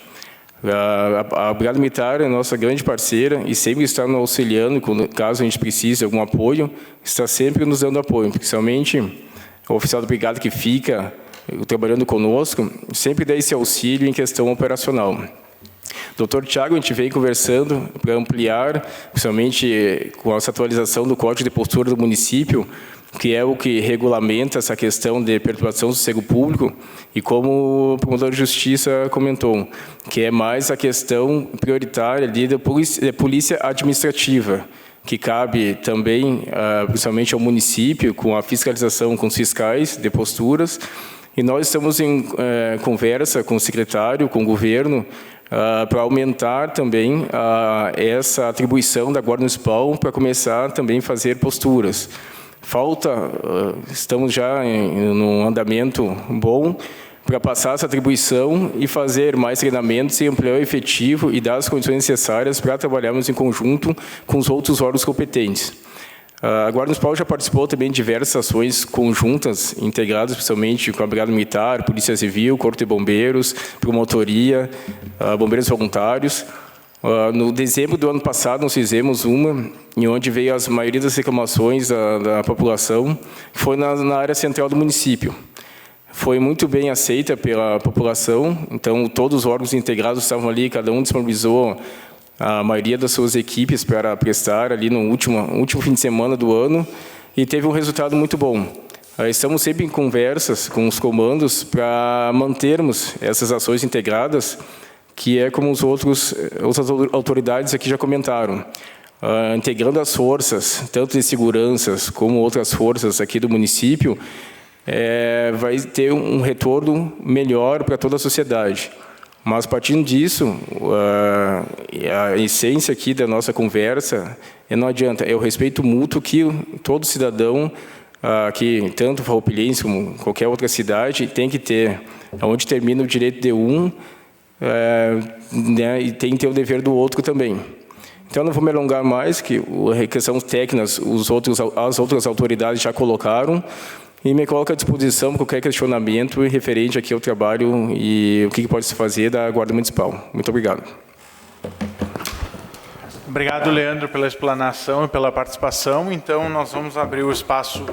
A Brigada Militar é nossa grande parceira e sempre está nos auxiliando, caso a gente precise de algum apoio, está sempre nos dando apoio, principalmente o oficial da Brigada que fica trabalhando conosco, sempre dá esse auxílio em questão operacional. Doutor Tiago, a gente vem conversando para ampliar, principalmente com essa atualização do Código de Postura do município, que é o que regulamenta essa questão de perturbação do sossego público, e como o promotor de justiça comentou, que é mais a questão prioritária ali da polícia administrativa, que cabe também, principalmente ao município, com a fiscalização com os fiscais de posturas, e nós estamos em conversa com o secretário, com o governo, para aumentar também essa atribuição da Guarda Municipal para começar também a fazer posturas. Estamos já num andamento bom para passar essa atribuição e fazer mais treinamentos e ampliar o efetivo e dar as condições necessárias para trabalharmos em conjunto com os outros órgãos competentes. A Guarda Municipal já participou também de diversas ações conjuntas, integradas especialmente com a Brigada Militar, Polícia Civil, Corpo de Bombeiros, Promotoria, Bombeiros Voluntários. No dezembro do ano passado, nós fizemos uma, em onde veio a maioria das reclamações da população, que foi na área central do município. Foi muito bem aceita pela população, então todos os órgãos integrados estavam ali, cada um disponibilizou a maioria das suas equipes para prestar ali no último fim de semana do ano, e teve um resultado muito bom. Estamos sempre em conversas com os comandos para mantermos essas ações integradas, que é como outras autoridades aqui já comentaram, integrando as forças, tanto de seguranças como outras forças aqui do município, vai ter um retorno melhor para toda a sociedade. Mas, partindo disso, a essência aqui da nossa conversa não adianta, é o respeito mútuo que todo cidadão, aqui, tanto farroupilhense como qualquer outra cidade, tem que ter, onde termina o direito de um, e tem que ter o dever do outro também. Então, não vou me alongar mais, que a questão técnica, as outras autoridades já colocaram, e me coloco à disposição para qualquer questionamento referente aqui ao trabalho e o que pode se fazer da Guarda Municipal. Muito obrigado. Obrigado, Leandro, pela explanação e pela participação. Então, nós vamos abrir o espaço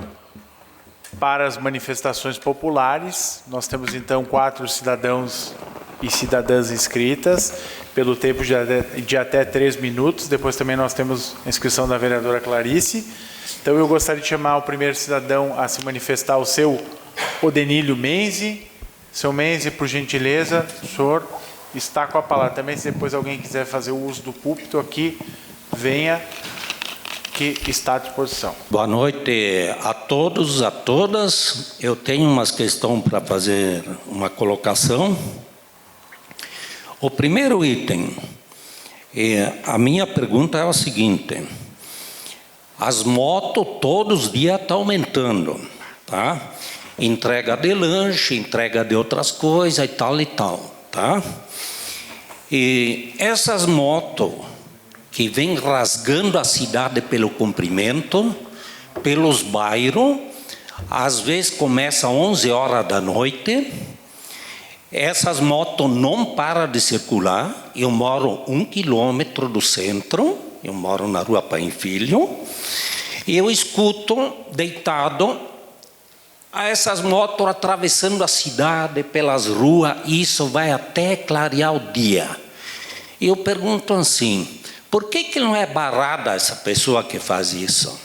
para as manifestações populares. Nós temos, então, 4 cidadãos e cidadãs inscritas, pelo tempo de até 3 minutos. Depois também nós temos a inscrição da vereadora Clarice. Então, eu gostaria de chamar o primeiro cidadão a se manifestar, o seu Odenílio Menzi. Seu Menzi, por gentileza, o senhor está com a palavra. Também, se depois alguém quiser fazer o uso do púlpito aqui, venha, que está à disposição. Boa noite a todos, a todas. Eu tenho umas questões para fazer uma colocação. O primeiro item, a minha pergunta é o seguinte: as motos todos os dias estão aumentando, tá? Entrega de lanche, entrega de outras coisas e tal, tá? E essas motos que vêm rasgando a cidade pelo comprimento, pelos bairros, às vezes começa às 11 horas da noite, essas motos não param de circular. Eu moro 1 quilômetro do centro, eu moro na rua Pai Filho, e eu escuto deitado essas motos atravessando a cidade pelas ruas, e isso vai até clarear o dia. E eu pergunto assim: por que não é barrada essa pessoa que faz isso?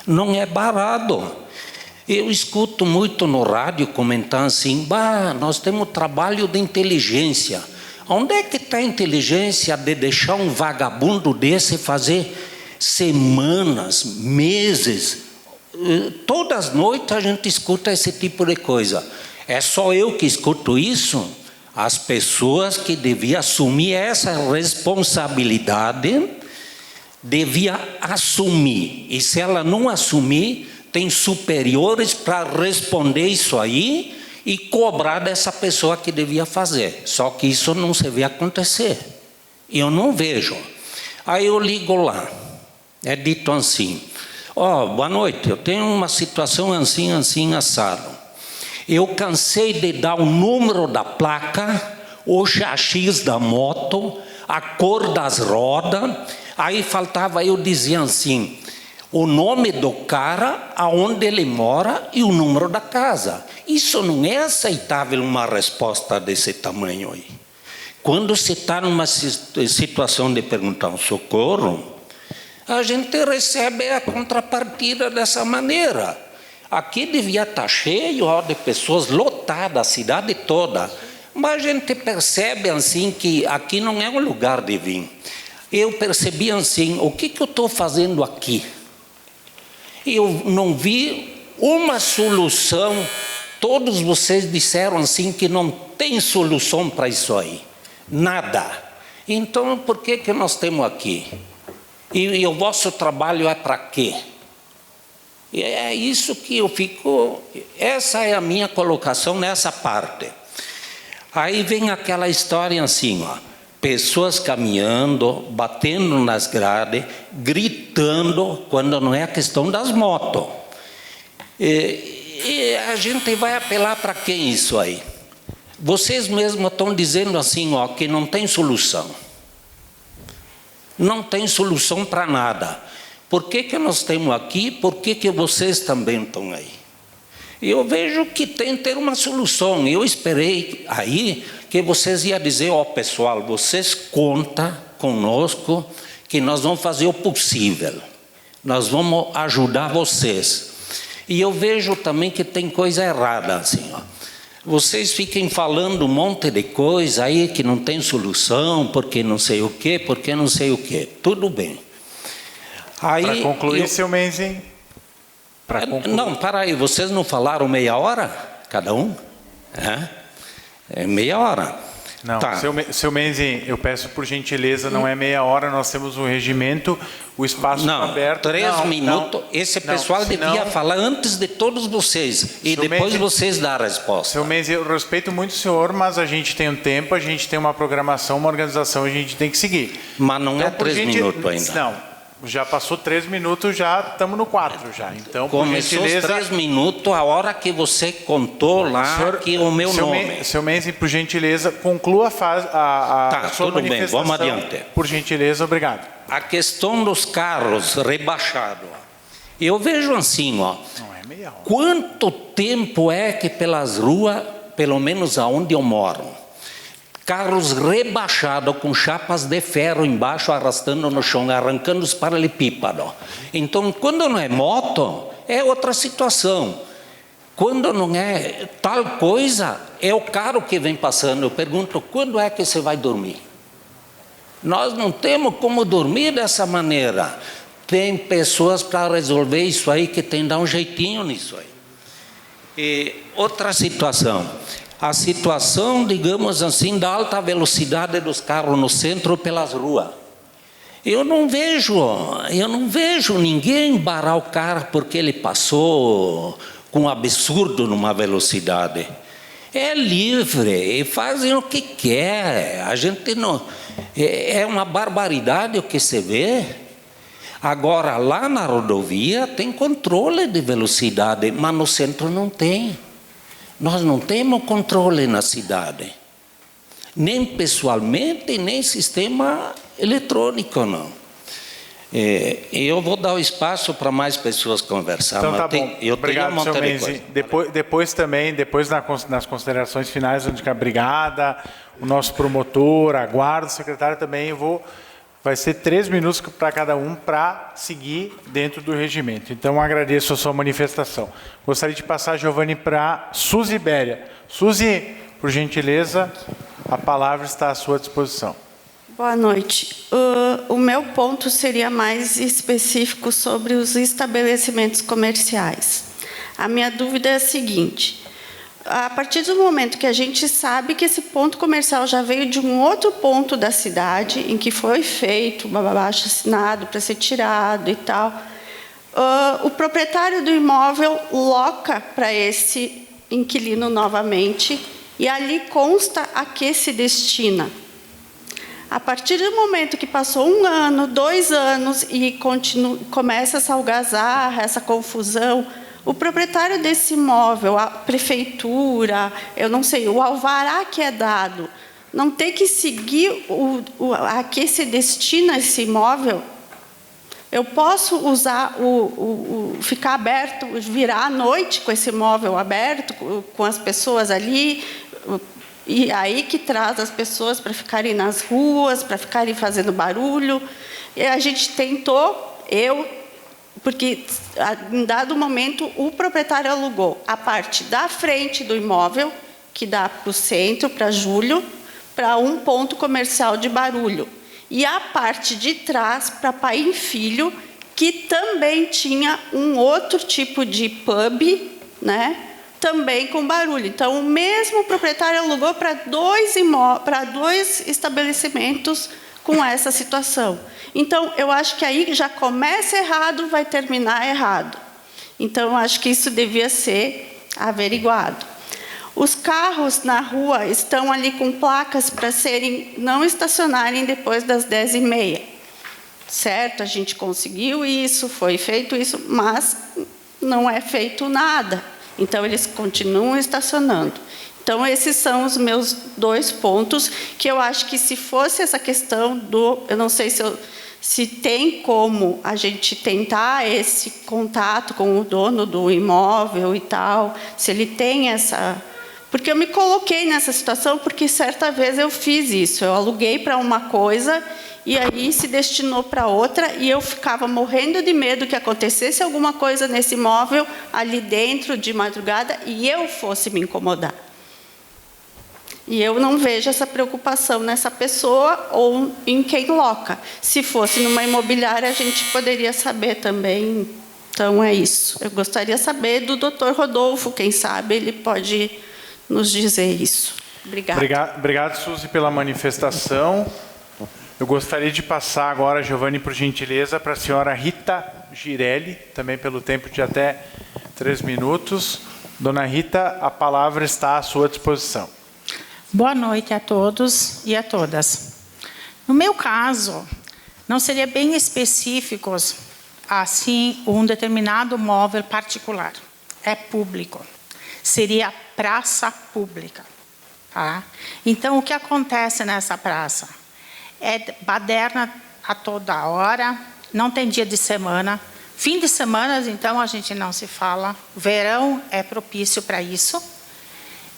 Não é barrado. Eu escuto muito no rádio comentar assim: nós temos trabalho de inteligência. Onde é que está a inteligência de deixar um vagabundo desse fazer semanas, meses? Todas as noites a gente escuta esse tipo de coisa. É só eu que escuto isso? As pessoas que deviam assumir essa responsabilidade deviam assumir. E se ela não assumir, tem superiores para responder isso aí e cobrar dessa pessoa que devia fazer. Só que isso não se vê acontecer. Eu não vejo. Aí eu ligo lá. É dito assim: boa noite, eu tenho uma situação assim, assim, assado. Eu cansei de dar o número da placa, o chassi da moto, a cor das rodas. Aí faltava eu dizer assim: o nome do cara, aonde ele mora e o número da casa. Isso não é aceitável, uma resposta desse tamanho aí. Quando você está numa situação de perguntar um socorro, a gente recebe a contrapartida dessa maneira. Aqui devia estar cheio de pessoas, lotada a cidade toda. Mas a gente percebe assim que aqui não é um lugar de vir. Eu percebi assim: o que eu estou fazendo aqui? Eu não vi uma solução. Todos vocês disseram assim que não tem solução para isso aí. Nada. Então por que nós temos aqui? E o vosso trabalho é para quê? E é isso que eu fico... Essa é a minha colocação nessa parte. Aí vem aquela história assim, pessoas caminhando, batendo nas grades, gritando, quando não é a questão das motos. E a gente vai apelar para quem isso aí? Vocês mesmos estão dizendo assim, que não tem solução. Não tem solução para nada. Por que nós temos aqui? Por que vocês também estão aí? Eu vejo que tem que ter uma solução. Eu esperei aí que vocês iam dizer: pessoal, vocês contam conosco que nós vamos fazer o possível. Nós vamos ajudar vocês. E eu vejo também que tem coisa errada assim, Vocês fiquem falando um monte de coisa aí que não tem solução, porque não sei o quê, porque não sei o quê. Tudo bem. Para concluir, seu Menzi. Não, para aí, vocês não falaram meia hora, cada um? É meia hora. Não, tá. Seu Menzi, eu peço por gentileza, não é meia hora, nós temos um regimento, o espaço está aberto. 3 minutos, esse pessoal devia falar antes de todos vocês, e depois Menzi, vocês dão a resposta. Seu Menzi, eu respeito muito o senhor, mas a gente tem um tempo, a gente tem uma programação, uma organização, a gente tem que seguir. Mas não então, é 3 minutos ainda. Não. Já passou 3 minutos, já estamos no 4 já. Então, começou por gentileza... 3 minutos, a hora que você contou lá senhor, que o meu nome. Seu Menzi, por gentileza, conclua a sua tudo bem, vamos adiante. Por gentileza, obrigado. A questão dos carros rebaixados. Eu vejo assim, Não é meia hora. Quanto tempo é que pelas ruas, pelo menos aonde eu moro, carros rebaixados com chapas de ferro embaixo, arrastando no chão, arrancando os paralelepípedos. Então, quando não é moto, é outra situação. Quando não é tal coisa, é o carro que vem passando. Eu pergunto: quando é que você vai dormir? Nós não temos como dormir dessa maneira. Tem pessoas para resolver isso aí, que tem que dar um jeitinho nisso aí. E outra situação. A situação, digamos assim, da alta velocidade dos carros no centro pelas ruas. Eu não vejo ninguém parar o carro porque ele passou com um absurdo numa velocidade. É livre, e fazem o que quer. A gente não... É uma barbaridade o que se vê. Agora, lá na rodovia tem controle de velocidade, mas no centro não tem. Nós não temos controle na cidade, nem pessoalmente, nem sistema eletrônico, não. Eu vou dar o espaço para mais pessoas conversar. Então tá bom. Obrigado, senhor Menzi. Depois nas considerações finais, onde a brigada, o nosso promotor, a guarda, o secretário também, vai ser 3 minutos para cada um para seguir dentro do regimento. Então, agradeço a sua manifestação. Gostaria de passar, Giovanni, para Suzy Béria. Suzy, por gentileza, a palavra está à sua disposição. Boa noite. O meu ponto seria mais específico sobre os estabelecimentos comerciais. A minha dúvida é a seguinte: a partir do momento que a gente sabe que esse ponto comercial já veio de um outro ponto da cidade, em que foi feito um abaixo-assinado para ser tirado e tal, o proprietário do imóvel loca para esse inquilino novamente, e ali consta a que se destina. A partir do momento que passou 1 ano, 2 anos, e começa essa algazarra, essa confusão, o proprietário desse imóvel, a prefeitura, eu não sei, o alvará que é dado, não tem que seguir a que se destina esse imóvel. Eu posso usar ficar aberto, virar à noite com esse imóvel aberto, com as pessoas ali, e aí que traz as pessoas para ficarem nas ruas, para ficarem fazendo barulho. E a gente tentou, porque em dado momento o proprietário alugou a parte da frente do imóvel, que dá para o centro, para Júlio, para um ponto comercial de barulho. E a parte de trás para pai e filho, que também tinha um outro tipo de pub, né? Também com barulho. Então, o mesmo proprietário alugou para 2 estabelecimentos com essa situação. Então, eu acho que aí já começa errado, vai terminar errado. Então, eu acho que isso devia ser averiguado. Os carros na rua estão ali com placas para não estacionarem depois das 10h30. Certo? A gente conseguiu isso, foi feito isso, mas não é feito nada. Então, eles continuam estacionando. Então, esses são os meus 2 pontos, que eu acho que se fosse essa questão eu não sei se tem como a gente tentar esse contato com o dono do imóvel e tal, se ele tem essa... Porque eu me coloquei nessa situação, porque certa vez eu fiz isso. Eu aluguei para uma coisa e aí se destinou para outra, e eu ficava morrendo de medo que acontecesse alguma coisa nesse imóvel ali dentro de madrugada e eu fosse me incomodar. E eu não vejo essa preocupação nessa pessoa ou em quem loca. Se fosse numa imobiliária, a gente poderia saber também. Então, é isso. Eu gostaria de saber do Dr. Rodolfo, quem sabe ele pode nos dizer isso. Obrigada. Obrigado, Suzy, pela manifestação. Eu gostaria de passar agora, Giovanni, por gentileza, para a senhora Rita Girelli, também pelo tempo de até 3 minutos. Dona Rita, a palavra está à sua disposição. Boa noite a todos e a todas. No meu caso, não seria bem específico, assim, um determinado móvel particular. É público. Seria praça pública. Tá? Então, o que acontece nessa praça? É baderna a toda hora, não tem dia de semana. Fim de semana, então, a gente não se fala. Verão é propício para isso.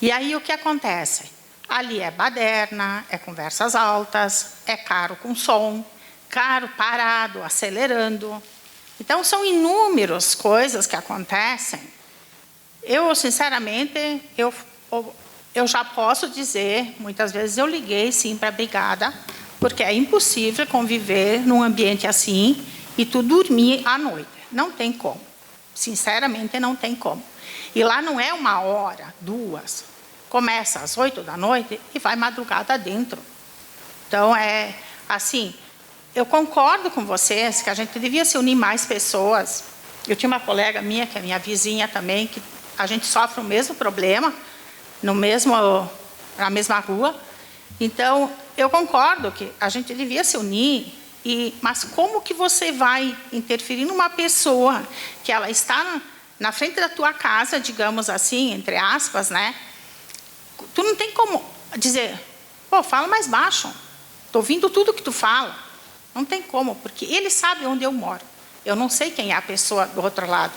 E aí, o que acontece? Ali é baderna, é conversas altas, é carro com som, carro parado, acelerando. Então, são inúmeras coisas que acontecem. Eu, sinceramente, eu já posso dizer, muitas vezes eu liguei, sim, para a brigada, porque é impossível conviver num ambiente assim e tu dormir à noite. Não tem como. Sinceramente, não tem como. E lá não é 1 hora, 2. Começa às 8 da noite e vai madrugada dentro. Então, é assim, eu concordo com vocês que a gente devia se unir mais pessoas. Eu tinha uma colega minha, que é minha vizinha também, que a gente sofre o mesmo problema, na mesma rua. Então, eu concordo que a gente devia se unir, mas como que você vai interferir numa pessoa que ela está na frente da tua casa, digamos assim, entre aspas, né? Tu não tem como dizer, pô, fala mais baixo, estou ouvindo tudo que tu fala. Não tem como, porque ele sabe onde eu moro. Eu não sei quem é a pessoa do outro lado.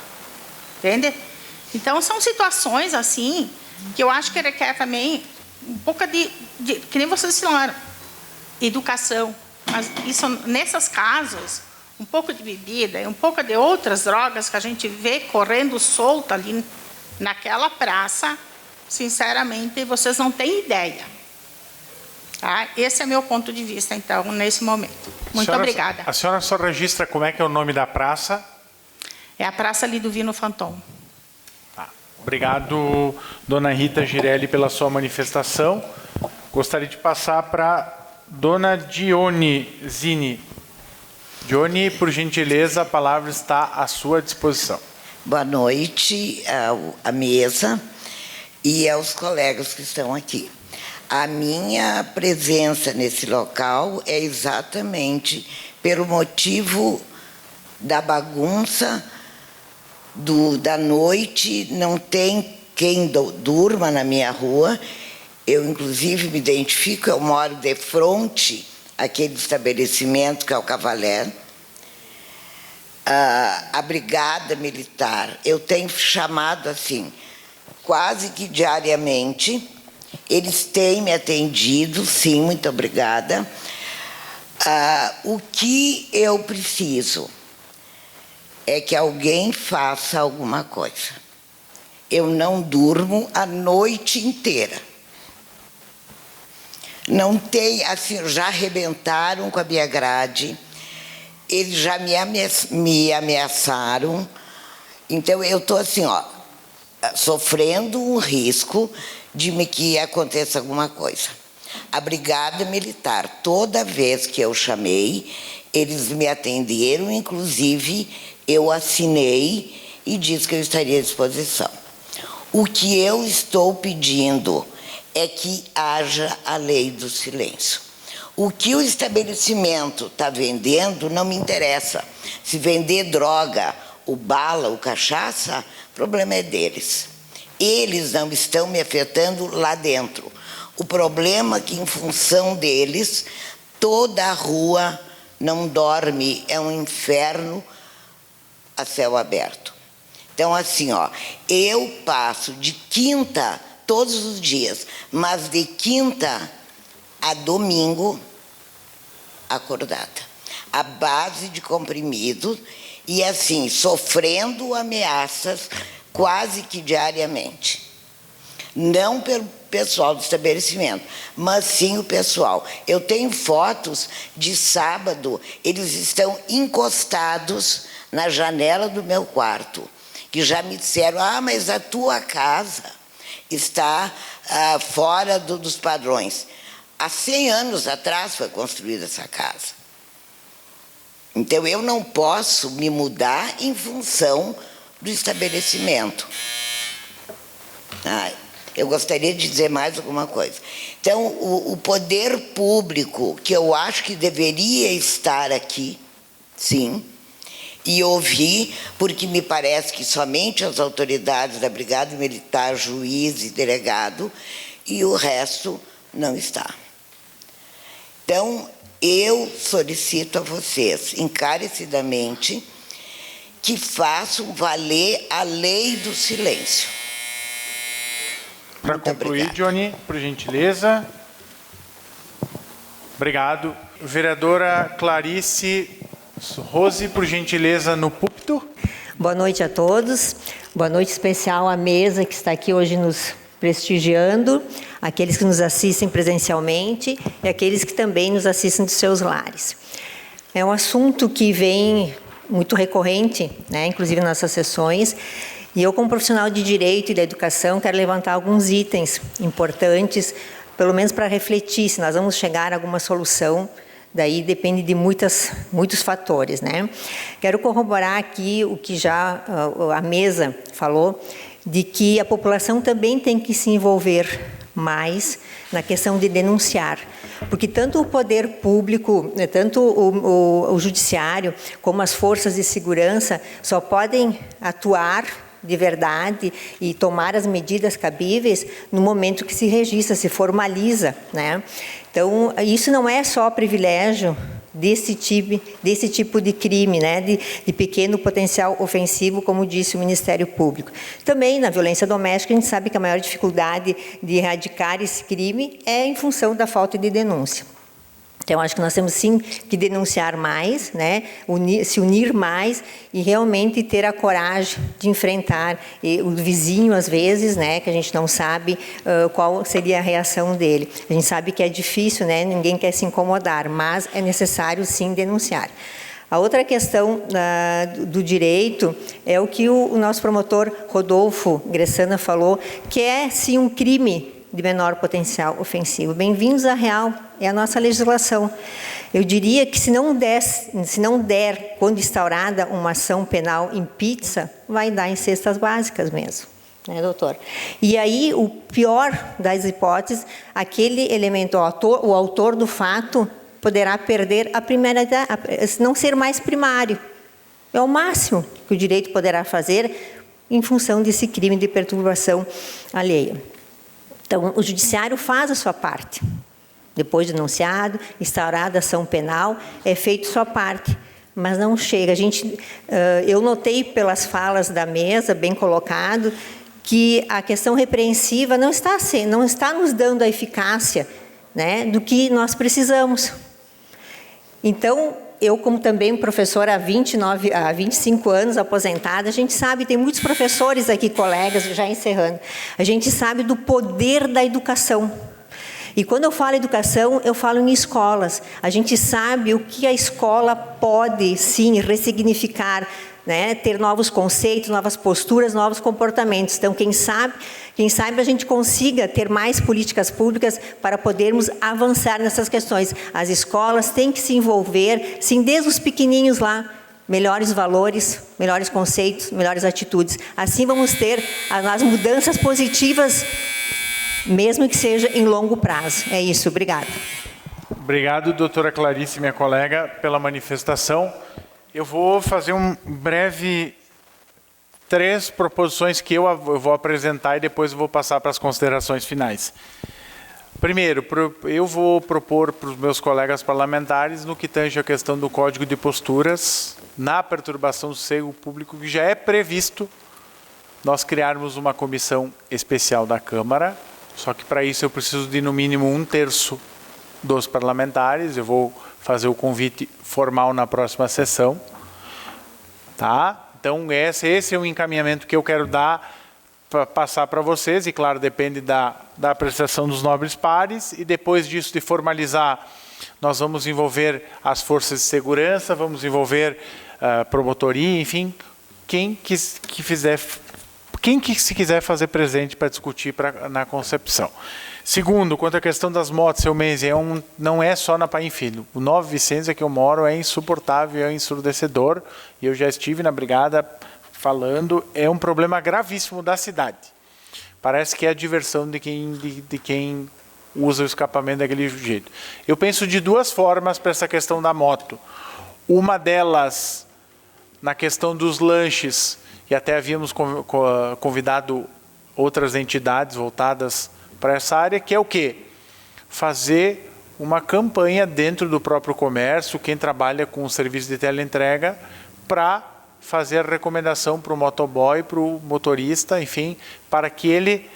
Entende? Então, são situações assim, que eu acho que requer também um pouco que nem vocês falaram, educação. Mas isso, nesses casos, um pouco de bebida, um pouco de outras drogas que a gente vê correndo solta ali naquela praça, sinceramente, vocês não têm ideia. Tá? Esse é meu ponto de vista, então, nesse momento. Muito obrigada. A senhora só registra como é que é o nome da praça? É a Praça Liduvino Fanton. Tá. Obrigado, dona Rita Girelli, pela sua manifestação. Gostaria de passar para dona Dione Zini. Dione, por gentileza, a palavra está à sua disposição. Boa noite à mesa. e aos colegas que estão aqui. A minha presença nesse local é exatamente pelo motivo da bagunça da noite, não tem quem durma na minha rua. Eu, inclusive, me identifico, eu moro de frente àquele estabelecimento que é o Cavaler. A Brigada Militar, eu tenho chamado assim, quase que diariamente, eles têm me atendido, sim, muito obrigada. O que eu preciso é que alguém faça alguma coisa. Eu não durmo a noite inteira. Não tem, assim, já arrebentaram com a minha grade, eles já me ameaçaram, então eu estou assim, ó, sofrendo um risco de que aconteça alguma coisa. A Brigada Militar, toda vez que eu chamei, eles me atenderam, inclusive eu assinei e disse que eu estaria à disposição. O que eu estou pedindo é que haja a lei do silêncio. O que o estabelecimento está vendendo não me interessa. Se vender droga, o bala, o cachaça, o problema é deles. Eles não estão me afetando lá dentro. O problema é que, em função deles, toda a rua não dorme, é um inferno a céu aberto. Então, assim, ó, eu passo de quinta, todos os dias, mas de quinta a domingo, acordada, à base de comprimidos e, assim, sofrendo ameaças quase que diariamente. Não pelo pessoal do estabelecimento, mas sim o pessoal. Eu tenho fotos de sábado, eles estão encostados na janela do meu quarto, que já me disseram, mas a tua casa está fora dos padrões. Há 100 anos atrás foi construída essa casa. Então, eu não posso me mudar em função do estabelecimento. Eu gostaria de dizer mais alguma coisa. Então, o poder público, que eu acho que deveria estar aqui, sim, e ouvir, porque me parece que somente as autoridades da Brigada Militar, juiz e delegado, e o resto não está. Então, eu solicito a vocês, encarecidamente, que façam valer a lei do silêncio. Para concluir, Johnny, por gentileza. Obrigado. Vereadora Clarice Rose, por gentileza, no púlpito. Boa noite a todos. Boa noite especial à mesa que está aqui hoje nos prestigiando, aqueles que nos assistem presencialmente e aqueles que também nos assistem dos seus lares. É um assunto que vem muito recorrente, né, inclusive nas nossas sessões, e eu, como profissional de Direito e da Educação, quero levantar alguns itens importantes, pelo menos para refletir se nós vamos chegar a alguma solução. Daí depende de muitos fatores, né? Quero corroborar aqui o que já a mesa falou, de que a população também tem que se envolver mais na questão de denunciar, porque tanto o poder público, tanto o judiciário, como as forças de segurança só podem atuar de verdade e tomar as medidas cabíveis no momento que se registra, se formaliza, né? Então, isso não é só privilégio desse tipo de crime, né? de pequeno potencial ofensivo, como disse o Ministério Público. Também, na violência doméstica, a gente sabe que a maior dificuldade de erradicar esse crime é em função da falta de denúncia. Então, acho que nós temos, sim, que denunciar mais, né? Se unir mais e realmente ter a coragem de enfrentar o vizinho, às vezes, né? Que a gente não sabe qual seria a reação dele. A gente sabe que é difícil, né? Ninguém quer se incomodar, mas é necessário, sim, denunciar. A outra questão do direito é o que o nosso promotor Rodolfo Gressana falou, que é, sim, um crime de menor potencial ofensivo. Bem-vindos à real, é a nossa legislação. Eu diria que se não der, quando instaurada uma ação penal em pizza, vai dar em cestas básicas mesmo. né, doutor? E aí, o pior das hipóteses, aquele elemento, o autor do fato poderá perder a primeira, não ser mais primário. É o máximo que o direito poderá fazer em função desse crime de perturbação alheia. Então, o judiciário faz a sua parte. Depois de denunciado, instaurada a ação penal, é feito sua parte. Mas não chega. Eu notei pelas falas da mesa, bem colocado, que a questão repreensiva não está nos dando a eficácia, né, do que nós precisamos. Então, eu, como também professora há 25 anos, aposentada, a gente sabe, tem muitos professores aqui, colegas, já encerrando, a gente sabe do poder da educação. E quando eu falo educação, eu falo em escolas. A gente sabe o que a escola pode, sim, ressignificar, né? Ter novos conceitos, novas posturas, novos comportamentos. Então, quem sabe a gente consiga ter mais políticas públicas para podermos avançar nessas questões. As escolas têm que se envolver, sim, desde os pequenininhos lá, melhores valores, melhores conceitos, melhores atitudes. Assim vamos ter as mudanças positivas, mesmo que seja em longo prazo. É isso, obrigada. Obrigado, doutora Clarice, minha colega, pela manifestação. Eu vou fazer três proposições que eu vou apresentar e depois eu vou passar para as considerações finais. Primeiro, eu vou propor para os meus colegas parlamentares, no que tange a questão do Código de Posturas, na perturbação do sossego público, que já é previsto nós criarmos uma comissão especial da Câmara. Só que para isso eu preciso de no mínimo 1/3 dos parlamentares. Eu vou fazer o convite formal na próxima sessão. Tá? Então esse é o encaminhamento que eu quero dar, passar para vocês. E claro, depende da apreciação dos nobres pares. E depois disso, de formalizar, nós vamos envolver as forças de segurança, vamos envolver promotoria, enfim, quem se quiser fazer presente para discutir na concepção. Segundo, quanto à questão das motos, seu Mendes, não é só na Paim Filho. O Nova Vicência que eu moro é insuportável, é ensurdecedor, e eu já estive na brigada falando, é um problema gravíssimo da cidade. Parece que é a diversão de quem usa o escapamento daquele jeito. Eu penso de duas formas para essa questão da moto. Uma delas, na questão dos lanches, e até havíamos convidado outras entidades voltadas para essa área, que é o quê? Fazer uma campanha dentro do próprio comércio, quem trabalha com o serviço de teleentrega, para fazer a recomendação para o motoboy, para o motorista, enfim, para que ele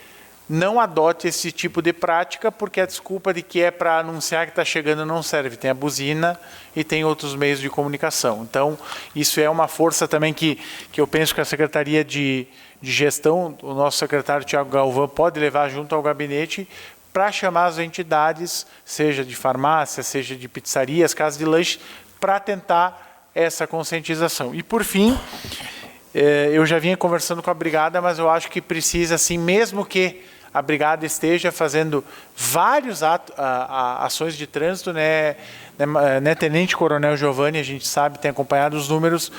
não adote esse tipo de prática, porque a desculpa de que é para anunciar que está chegando não serve. Tem a buzina e tem outros meios de comunicação. Então, isso é uma força também que eu penso que a Secretaria de Gestão, o nosso secretário Tiago Galvão, pode levar junto ao gabinete para chamar as entidades, seja de farmácia, seja de pizzarias, casas de lanche, para tentar essa conscientização. E, por fim, eu já vinha conversando com a Brigada, mas eu acho que precisa, assim, mesmo que a Brigada esteja fazendo várias ações de trânsito, né, Tenente Coronel Giovanni, a gente sabe, tem acompanhado os números,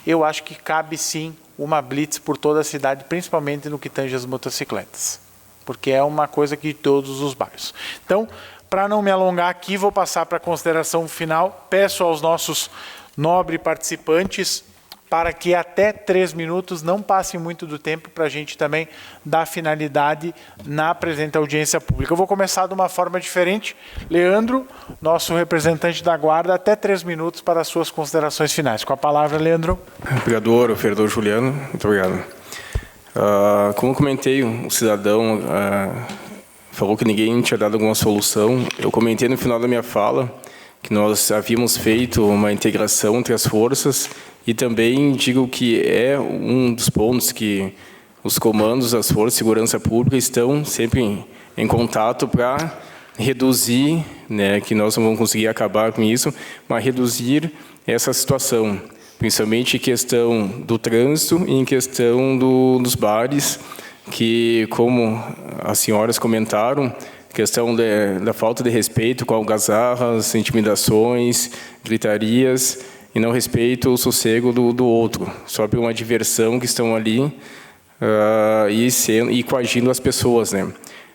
eu acho que cabe sim uma blitz por toda a cidade, principalmente no que tange as motocicletas, porque é uma coisa que todos os bairros. Então, para não me alongar aqui, vou passar para a consideração final, peço aos nossos nobres participantes para que até 3 minutos não passe muito do tempo para a gente também dar finalidade na presente audiência pública. Eu vou começar de uma forma diferente. Leandro, nosso representante da Guarda, até 3 minutos para as suas considerações finais. Com a palavra, Leandro. Obrigado, vereador Juliano. Muito obrigado. Como comentei, o cidadão falou que ninguém tinha dado alguma solução. Eu comentei no final da minha fala que nós havíamos feito uma integração entre as forças. E também digo que é um dos pontos que os comandos das Forças de Segurança Pública estão sempre em contato para reduzir, né, que nós não vamos conseguir acabar com isso, mas reduzir essa situação, principalmente em questão do trânsito e em questão dos bares, que, como as senhoras comentaram, questão da falta de respeito com algazarras, intimidações, gritarias, e não respeito o sossego do outro, só por uma diversão que estão ali e coagindo as pessoas, né?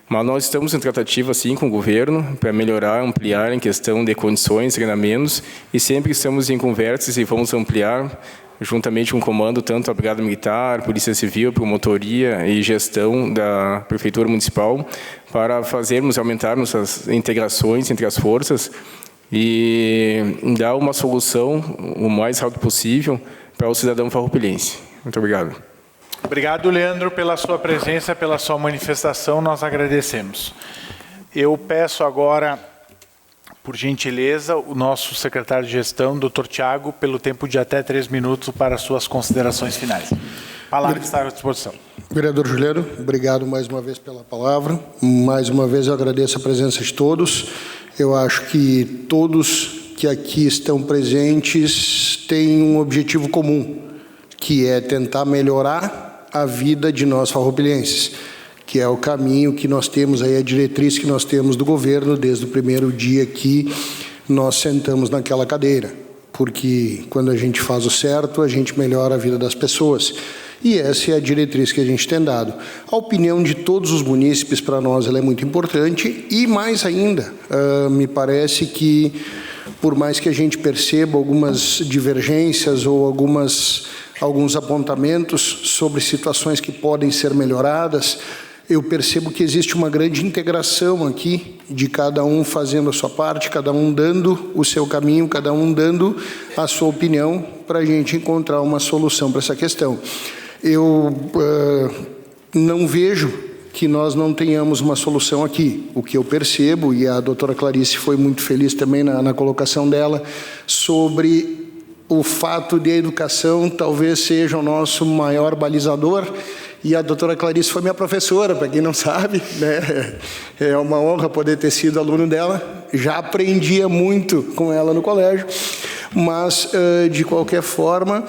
Mas nós estamos em tratativa, sim, com o governo para melhorar, ampliar em questão de condições, treinamentos, e sempre estamos em conversas e vamos ampliar, juntamente com o comando, tanto a Brigada Militar, Polícia Civil, Promotoria e Gestão da Prefeitura Municipal, para aumentarmos as integrações entre as forças e dar uma solução o mais rápido possível para o cidadão farroupilhense. Muito obrigado. Obrigado, Leandro, pela sua presença, pela sua manifestação, nós agradecemos. Eu peço agora, por gentileza, o nosso secretário de gestão, Dr. Tiago, pelo tempo de até 3 minutos para suas considerações finais. A palavra está à disposição. Vereador Juliano, obrigado mais uma vez pela palavra. Mais uma vez eu agradeço a presença de todos. Eu acho que todos que aqui estão presentes têm um objetivo comum, que é tentar melhorar a vida de nós farroupilhenses, que é o caminho que nós temos aí, a diretriz que nós temos do governo desde o primeiro dia que nós sentamos naquela cadeira, porque quando a gente faz o certo, a gente melhora a vida das pessoas, e essa é a diretriz que a gente tem dado. A opinião de todos os munícipes, para nós, ela é muito importante, e mais ainda, me parece que, por mais que a gente perceba algumas divergências ou alguns apontamentos sobre situações que podem ser melhoradas, eu percebo que existe uma grande integração aqui, de cada um fazendo a sua parte, cada um dando o seu caminho, cada um dando a sua opinião, para a gente encontrar uma solução para essa questão. Eu não vejo que nós não tenhamos uma solução aqui. O que eu percebo, e a doutora Clarice foi muito feliz também na colocação dela, sobre o fato de a educação talvez seja o nosso maior balizador, e a doutora Clarice foi minha professora, para quem não sabe, né? É uma honra poder ter sido aluno dela, já aprendia muito com ela no colégio, mas, de qualquer forma,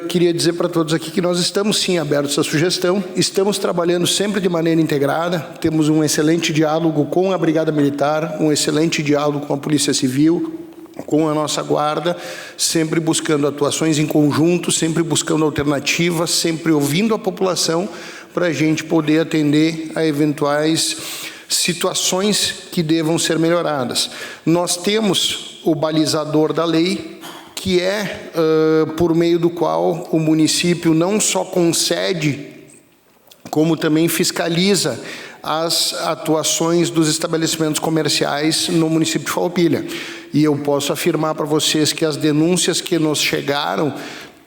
queria dizer para todos aqui que nós estamos sim abertos à sugestão, estamos trabalhando sempre de maneira integrada, temos um excelente diálogo com a Brigada Militar, um excelente diálogo com a Polícia Civil, com a nossa guarda, sempre buscando atuações em conjunto, sempre buscando alternativas, sempre ouvindo a população para a gente poder atender a eventuais situações que devam ser melhoradas. Nós temos o balizador da lei, que é por meio do qual o município não só concede, como também fiscaliza as atuações dos estabelecimentos comerciais no município de Farroupilha. E eu posso afirmar para vocês que as denúncias que nos chegaram,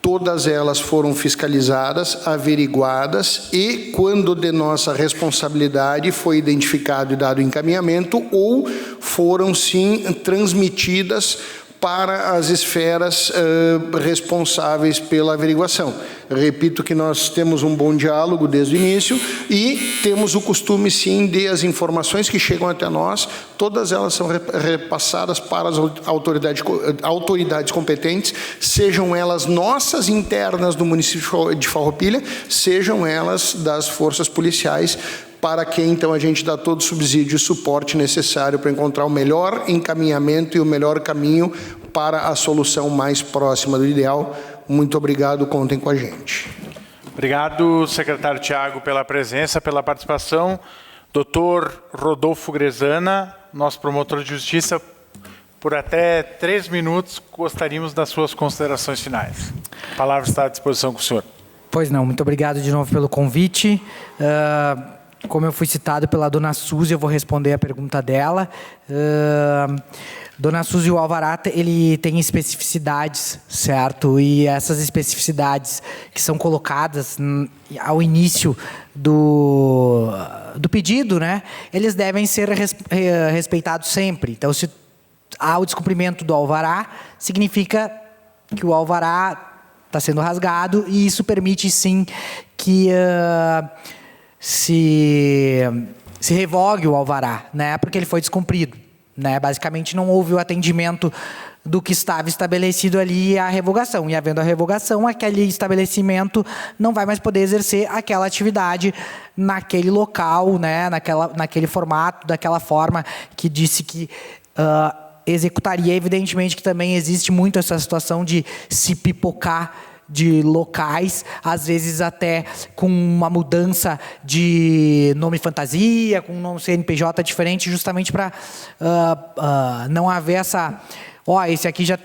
todas elas foram fiscalizadas, averiguadas, e quando de nossa responsabilidade foi identificado e dado encaminhamento, ou foram sim transmitidas para as esferas responsáveis pela averiguação. Repito que nós temos um bom diálogo desde o início e temos o costume, sim, de as informações que chegam até nós, todas elas são repassadas para as autoridades competentes, sejam elas nossas internas do município de Farroupilha, sejam elas das forças policiais, para que então a gente dá todo o subsídio e suporte necessário para encontrar o melhor encaminhamento e o melhor caminho para a solução mais próxima do ideal. Muito obrigado, contem com a gente. Obrigado, secretário Tiago, pela presença, pela participação. Doutor Rodolfo Grezana, nosso promotor de justiça, por até 3 minutos, gostaríamos das suas considerações finais. A palavra está à disposição com o senhor. Pois não, muito obrigado de novo pelo convite. Como eu fui citado pela dona Suzy, eu vou responder a pergunta dela. Dona Suzy, o alvará, ele tem especificidades, certo? E essas especificidades que são colocadas ao início do pedido, né? Eles devem ser respeitados sempre. Então, se há o descumprimento do alvará, significa que o alvará está sendo rasgado, e isso permite, sim, que se revogue o alvará, né? Porque ele foi descumprido, né? Basicamente, não houve o atendimento do que estava estabelecido ali, a revogação. E havendo a revogação, aquele estabelecimento não vai mais poder exercer aquela atividade naquele local, né? Naquele formato, daquela forma que disse que executaria. Evidentemente que também existe muito essa situação de se pipocar de locais, às vezes até com uma mudança de nome fantasia, com um nome CNPJ diferente, justamente para não haver essa... esse aqui já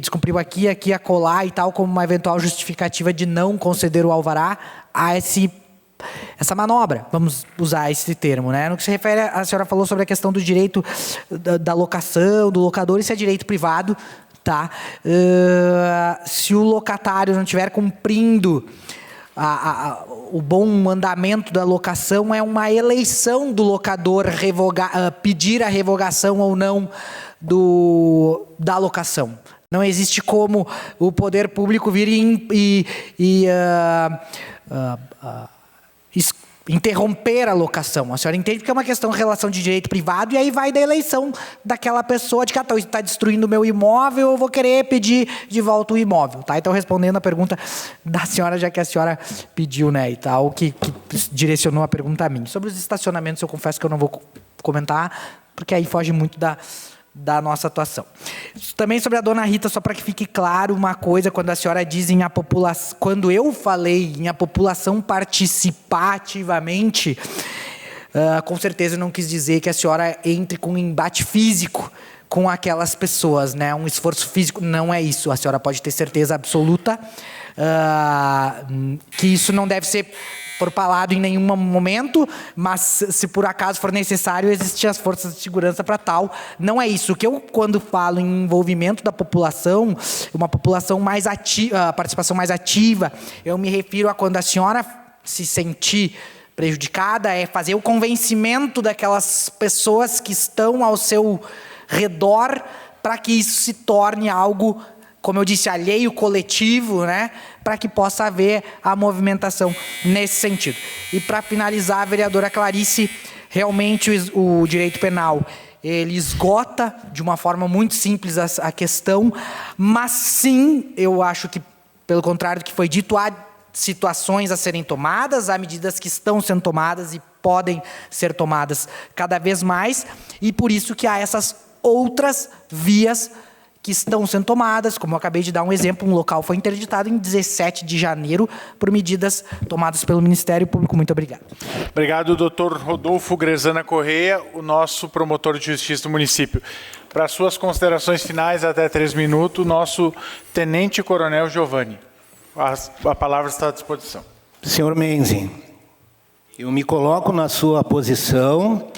descumpriu aqui, acolá e tal, como uma eventual justificativa de não conceder o alvará a essa manobra, vamos usar esse termo, né? No que se refere, a senhora falou sobre a questão do direito da locação, do locador, isso é direito privado, tá? Se o locatário não estiver cumprindo o bom andamento da locação, é uma eleição do locador pedir a revogação ou não da locação. Não existe como o poder público vir interromper a locação. A senhora entende que é uma questão de relação de direito privado, e aí vai da eleição daquela pessoa de que está destruindo o meu imóvel, eu vou querer pedir de volta o imóvel. Tá? Então, respondendo a pergunta da senhora, já que a senhora pediu, né, e tal, que direcionou a pergunta a mim. Sobre os estacionamentos, eu confesso que eu não vou comentar, porque aí foge muito da nossa atuação. Também sobre a dona Rita, só para que fique claro uma coisa, quando a senhora diz quando eu falei em a população participar ativamente, com certeza eu não quis dizer que a senhora entre com um embate físico com aquelas pessoas, né? Um esforço físico, não é isso. A senhora pode ter certeza absoluta que isso não deve ser propalado em nenhum momento, mas se por acaso for necessário, existem as forças de segurança para tal. Não é isso. O que eu, quando falo em envolvimento da população, uma população mais ativa, participação mais ativa, eu me refiro a quando a senhora se sentir prejudicada, é fazer o convencimento daquelas pessoas que estão ao seu redor para que isso se torne algo, como eu disse, alheio, coletivo, né? Para que possa haver a movimentação nesse sentido. E para finalizar, a vereadora Clarice, realmente o direito penal, ele esgota de uma forma muito simples a questão, mas sim, eu acho que, pelo contrário do que foi dito, há situações a serem tomadas, há medidas que estão sendo tomadas e podem ser tomadas cada vez mais, e por isso que há essas outras vias que estão sendo tomadas, como eu acabei de dar um exemplo, um local foi interditado em 17 de janeiro por medidas tomadas pelo Ministério Público. Muito obrigado. Obrigado, doutor Rodolfo Grezana Correia, o nosso promotor de justiça do município. Para suas considerações finais, até 3 minutos, nosso tenente-coronel Giovanni. A palavra está à disposição. Senhor Menzi, eu me coloco na sua posição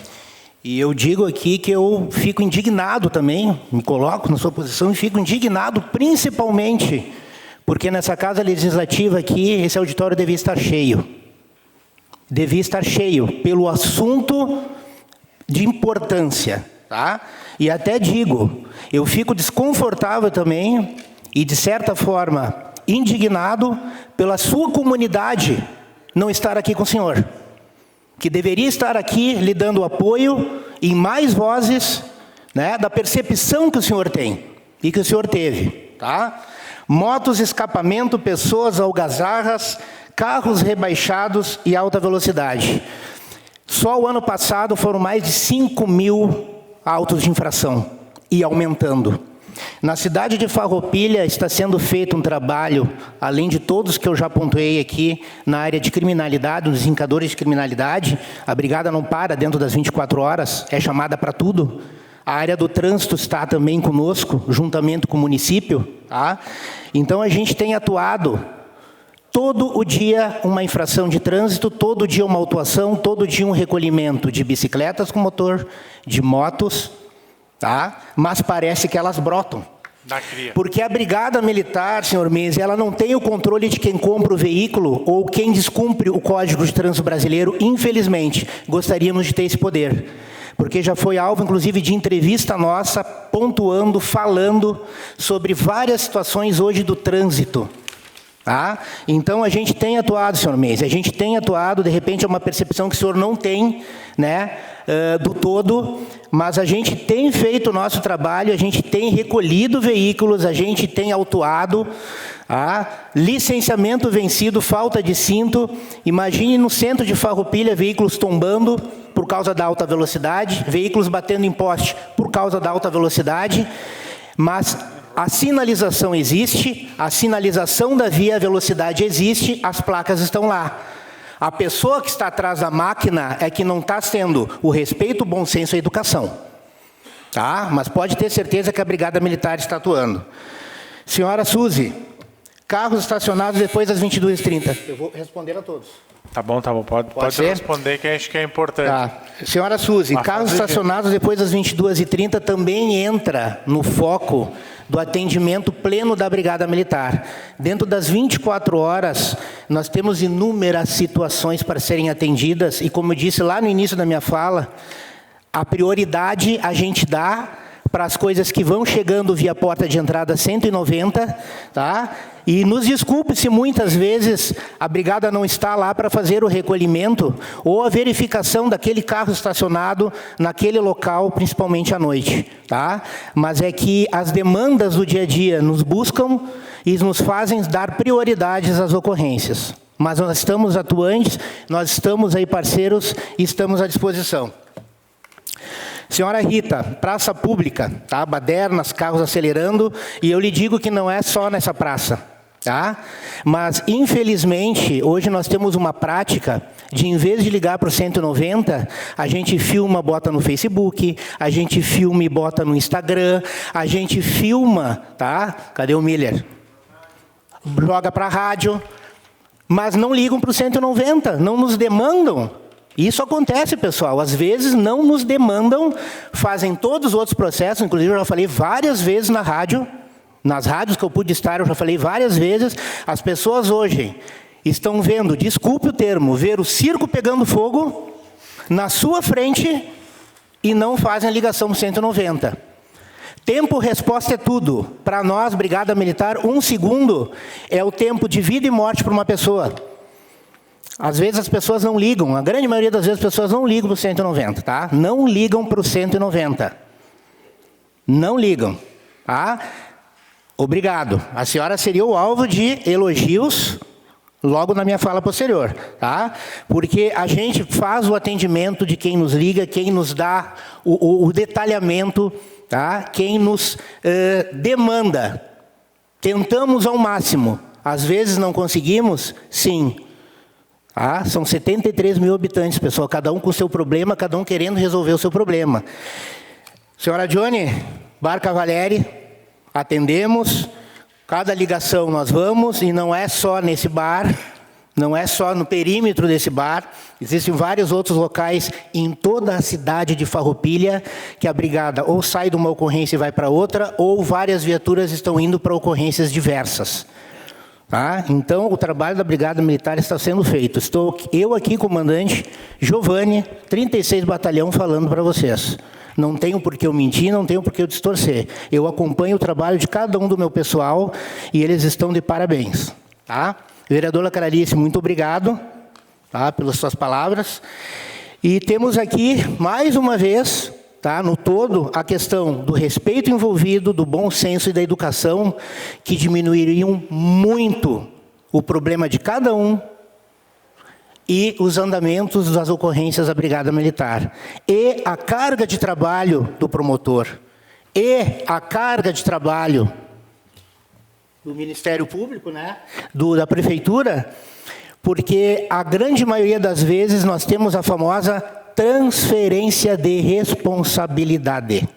e eu digo aqui que eu fico indignado também, me coloco na sua posição e fico indignado principalmente porque nessa Casa Legislativa aqui, esse auditório devia estar cheio. Devia estar cheio pelo assunto de importância, tá? E até digo, eu fico desconfortável também e, de certa forma, indignado pela sua comunidade não estar aqui com o senhor, que deveria estar aqui lhe dando apoio em mais vozes, né, da percepção que o senhor tem e que o senhor teve, tá? Motos, escapamento, pessoas, algazarras, carros rebaixados e alta velocidade. Só o ano passado foram mais de 5.000 autos de infração e aumentando. Na cidade de Farroupilha está sendo feito um trabalho, além de todos que eu já pontuei aqui, na área de criminalidade, nos indicadores de criminalidade. A brigada não para dentro das 24 horas, é chamada para tudo. A área do trânsito está também conosco, juntamente com o município. Tá? Então a gente tem atuado todo o dia uma infração de trânsito, todo dia uma autuação, todo dia um recolhimento de bicicletas com motor, de motos, tá? Mas parece que elas brotam. Porque a brigada militar, senhor Menzi, ela não tem o controle de quem compra o veículo ou quem descumpre o Código de Trânsito Brasileiro, infelizmente. Gostaríamos de ter esse poder. Porque já foi alvo, inclusive, de entrevista nossa, pontuando, falando sobre várias situações hoje do trânsito. Tá? Então, a gente tem atuado, senhor Menzi, a gente tem atuado, de repente é uma percepção que o senhor não tem, né, do todo, mas a gente tem feito o nosso trabalho, a gente tem recolhido veículos, a gente tem autuado, licenciamento vencido, falta de cinto. Imagine no centro de Farroupilha, veículos tombando por causa da alta velocidade, veículos batendo em poste por causa da alta velocidade, mas A sinalização existe, a sinalização da via, a velocidade existe, as placas estão lá. A pessoa que está atrás da máquina é que não está tendo o respeito, o bom senso e a educação. Tá? Mas pode ter certeza que a Brigada Militar está atuando. Senhora Suzy, carros estacionados depois das 22h30. Eu vou responder a todos. Tá bom. Pode responder, que acho que é importante. Tá. Senhora Suzy, carros estacionados depois das 22h30 também entra no foco do atendimento pleno da Brigada Militar. Dentro das 24 horas, nós temos inúmeras situações para serem atendidas e, como eu disse lá no início da minha fala, a prioridade a gente dá para as coisas que vão chegando via porta de entrada 190, tá? E nos desculpe se muitas vezes a brigada não está lá para fazer o recolhimento ou a verificação daquele carro estacionado naquele local, principalmente à noite, tá? Mas é que as demandas do dia a dia nos buscam e nos fazem dar prioridades às ocorrências. Mas nós estamos atuantes, nós estamos aí parceiros e estamos à disposição. Senhora Rita, praça pública, tá? Badernas, carros acelerando, e eu lhe digo que não é só nessa praça, tá? Mas, infelizmente, hoje nós temos uma prática de, em vez de ligar para o 190, a gente filma, bota no Facebook, a gente filma e bota no Instagram, a gente filma, tá? Cadê o Miller? Joga para a rádio, mas não ligam para o 190, não nos demandam. Isso acontece, pessoal. Às vezes não nos demandam, fazem todos os outros processos, inclusive eu já falei várias vezes na rádio, nas rádios que eu pude estar, eu já falei várias vezes, as pessoas hoje estão vendo, desculpe o termo, ver o circo pegando fogo na sua frente e não fazem a ligação do 190. Tempo, resposta é tudo. Para nós, Brigada Militar, 1 segundo é o tempo de vida e morte para uma pessoa. Às vezes as pessoas não ligam, a grande maioria das vezes as pessoas não ligam para o 190, tá? Não ligam para o 190. Não ligam, tá? Obrigado. A senhora seria o alvo de elogios logo na minha fala posterior, tá? Porque a gente faz o atendimento de quem nos liga, quem nos dá o detalhamento, tá? Quem nos demanda. Tentamos ao máximo. Às vezes não conseguimos, sim. Ah, são 73 mil habitantes, pessoal, cada um com o seu problema, cada um querendo resolver o seu problema. Senhora Johnny, Bar Cavalieri, atendemos, cada ligação nós vamos, e não é só nesse bar, não é só no perímetro desse bar, existem vários outros locais em toda a cidade de Farroupilha, que a brigada ou sai de uma ocorrência e vai para outra, ou várias viaturas estão indo para ocorrências diversas. Tá? Então, o trabalho da Brigada Militar está sendo feito. Estou eu aqui, comandante Giovanni, 36 Batalhão, falando para vocês. Não tenho por que eu mentir, não tenho por que eu distorcer. Eu acompanho o trabalho de cada um do meu pessoal e eles estão de parabéns. Tá? Vereadora Caralice, muito obrigado, tá, pelas suas palavras. E temos aqui, mais uma vez, tá, no todo, a questão do respeito envolvido, do bom senso e da educação, que diminuiriam muito o problema de cada um e os andamentos das ocorrências da Brigada Militar. E a carga de trabalho do promotor. E a carga de trabalho do Ministério Público, né, da Prefeitura, porque a grande maioria das vezes nós temos a famosa transferência de responsabilidade.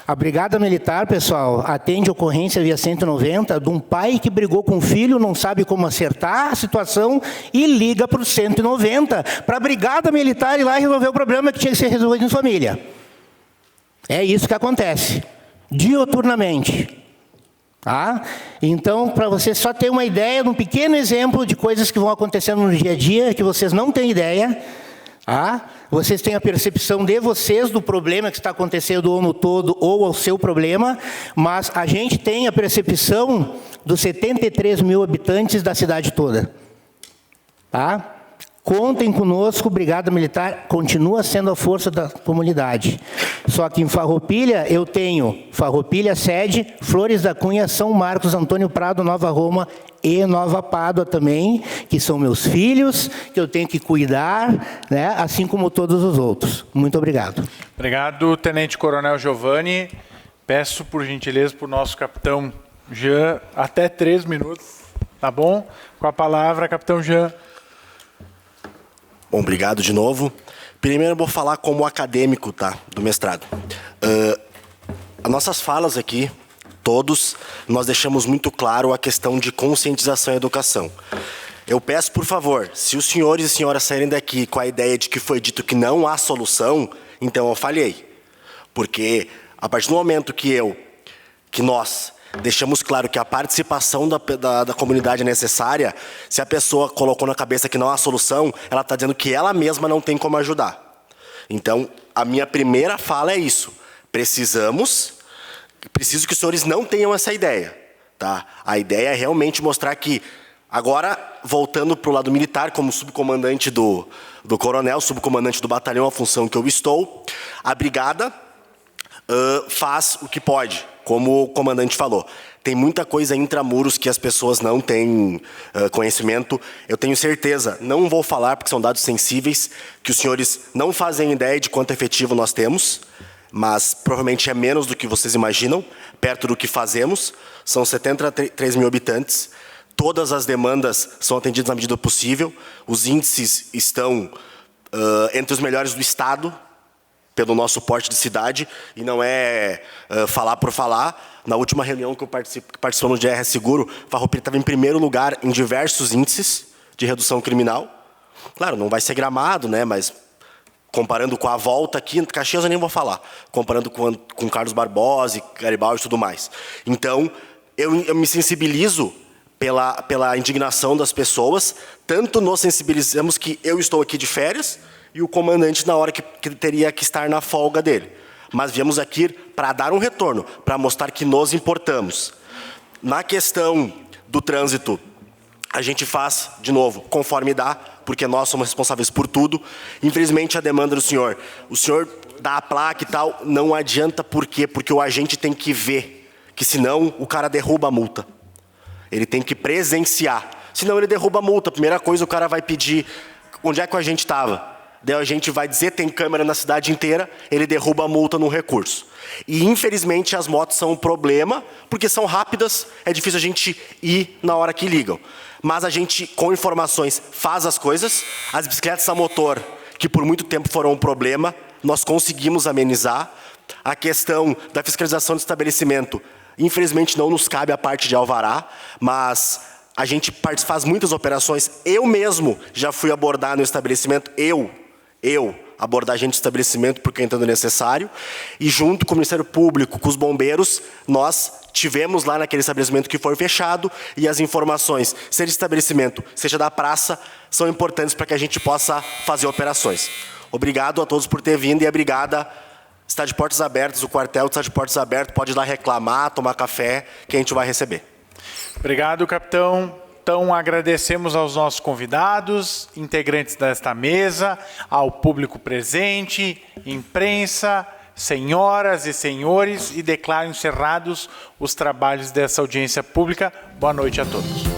A Brigada Militar, pessoal, atende ocorrência via 190 de um pai que brigou com o filho, não sabe como acertar a situação e liga para o 190, para a Brigada Militar ir lá e resolver o problema que tinha que ser resolvido em família. É isso que acontece, diuturnamente. Tá? Então, para você só ter uma ideia, um pequeno exemplo de coisas que vão acontecendo no dia a dia, que vocês não têm ideia, tá? Vocês têm a percepção de vocês do problema que está acontecendo ou no todo ou ao seu problema, mas a gente tem a percepção dos 73 mil habitantes da cidade toda. Tá? Contem conosco, Brigada Militar continua sendo a força da comunidade. Só que em Farroupilha eu tenho Farroupilha sede, Flores da Cunha, São Marcos, Antônio Prado, Nova Roma e Nova Pádua também, que são meus filhos, que eu tenho que cuidar, né, assim como todos os outros. Muito obrigado. Obrigado, Tenente Coronel Giovanni. Peço, por gentileza, para o nosso capitão Jean, até 3 minutos, tá bom? Com a palavra, capitão Jean. Bom, obrigado de novo. Primeiro eu vou falar como acadêmico, tá, do mestrado. As nossas falas aqui, todos, nós deixamos muito claro a questão de conscientização e educação. Eu peço, por favor, se os senhores e senhoras saírem daqui com a ideia de que foi dito que não há solução, então eu falhei. Porque a partir do momento que nós deixamos claro que a participação da comunidade é necessária, se a pessoa colocou na cabeça que não há solução, ela está dizendo que ela mesma não tem como ajudar. Então, a minha primeira fala é isso. Preciso que os senhores não tenham essa ideia. Tá? A ideia é realmente mostrar que, agora, voltando para o lado militar, como subcomandante do coronel, subcomandante do batalhão, a função que eu estou, a brigada faz o que pode, como o comandante falou. Tem muita coisa intramuros que as pessoas não têm conhecimento. Eu tenho certeza, não vou falar porque são dados sensíveis, que os senhores não fazem ideia de quanto efetivo nós temos, mas provavelmente é menos do que vocês imaginam, perto do que fazemos. São 73 mil habitantes. Todas as demandas são atendidas na medida possível. Os índices estão entre os melhores do Estado, pelo nosso porte de cidade, e não é falar por falar. Na última reunião que participamos de RS Seguro, Farroupilha estava em primeiro lugar em diversos índices de redução criminal. Claro, não vai ser Gramado, né, mas comparando com a volta aqui, Caxias eu nem vou falar, comparando com Carlos Barbosa, Garibaldi e tudo mais. Então, eu me sensibilizo pela indignação das pessoas, tanto nos sensibilizamos que eu estou aqui de férias, e o comandante na hora que teria que estar na folga dele. Mas viemos aqui para dar um retorno, para mostrar que nos importamos. Na questão do trânsito, a gente faz, de novo, conforme dá, porque nós somos responsáveis por tudo. Infelizmente, a demanda do senhor, o senhor dá a placa e tal, não adianta. Por quê? Porque o agente tem que ver, que senão o cara derruba a multa. Ele tem que presenciar, senão ele derruba a multa. Primeira coisa, o cara vai pedir onde é que o agente estava. Daí a gente vai dizer, tem câmera na cidade inteira, ele derruba a multa no recurso. E, infelizmente, as motos são um problema, porque são rápidas, é difícil a gente ir na hora que ligam. Mas a gente, com informações, faz as coisas. As bicicletas a motor, que por muito tempo foram um problema, nós conseguimos amenizar. A questão da fiscalização do estabelecimento, infelizmente não nos cabe a parte de alvará, mas a gente faz muitas operações. Eu mesmo já fui abordar no estabelecimento, eu abordar agente de estabelecimento porque entendo necessário, e junto com o Ministério Público, com os bombeiros, nós tivemos lá naquele estabelecimento que foi fechado, e as informações, seja de estabelecimento, seja da praça, são importantes para que a gente possa fazer operações. Obrigado a todos por ter vindo, e a brigada está de portas abertas, o quartel está de portas abertas, pode ir lá reclamar, tomar café, que a gente vai receber. Obrigado, capitão. Então, agradecemos aos nossos convidados, integrantes desta mesa, ao público presente, imprensa, senhoras e senhores, e declaro encerrados os trabalhos dessa audiência pública. Boa noite a todos.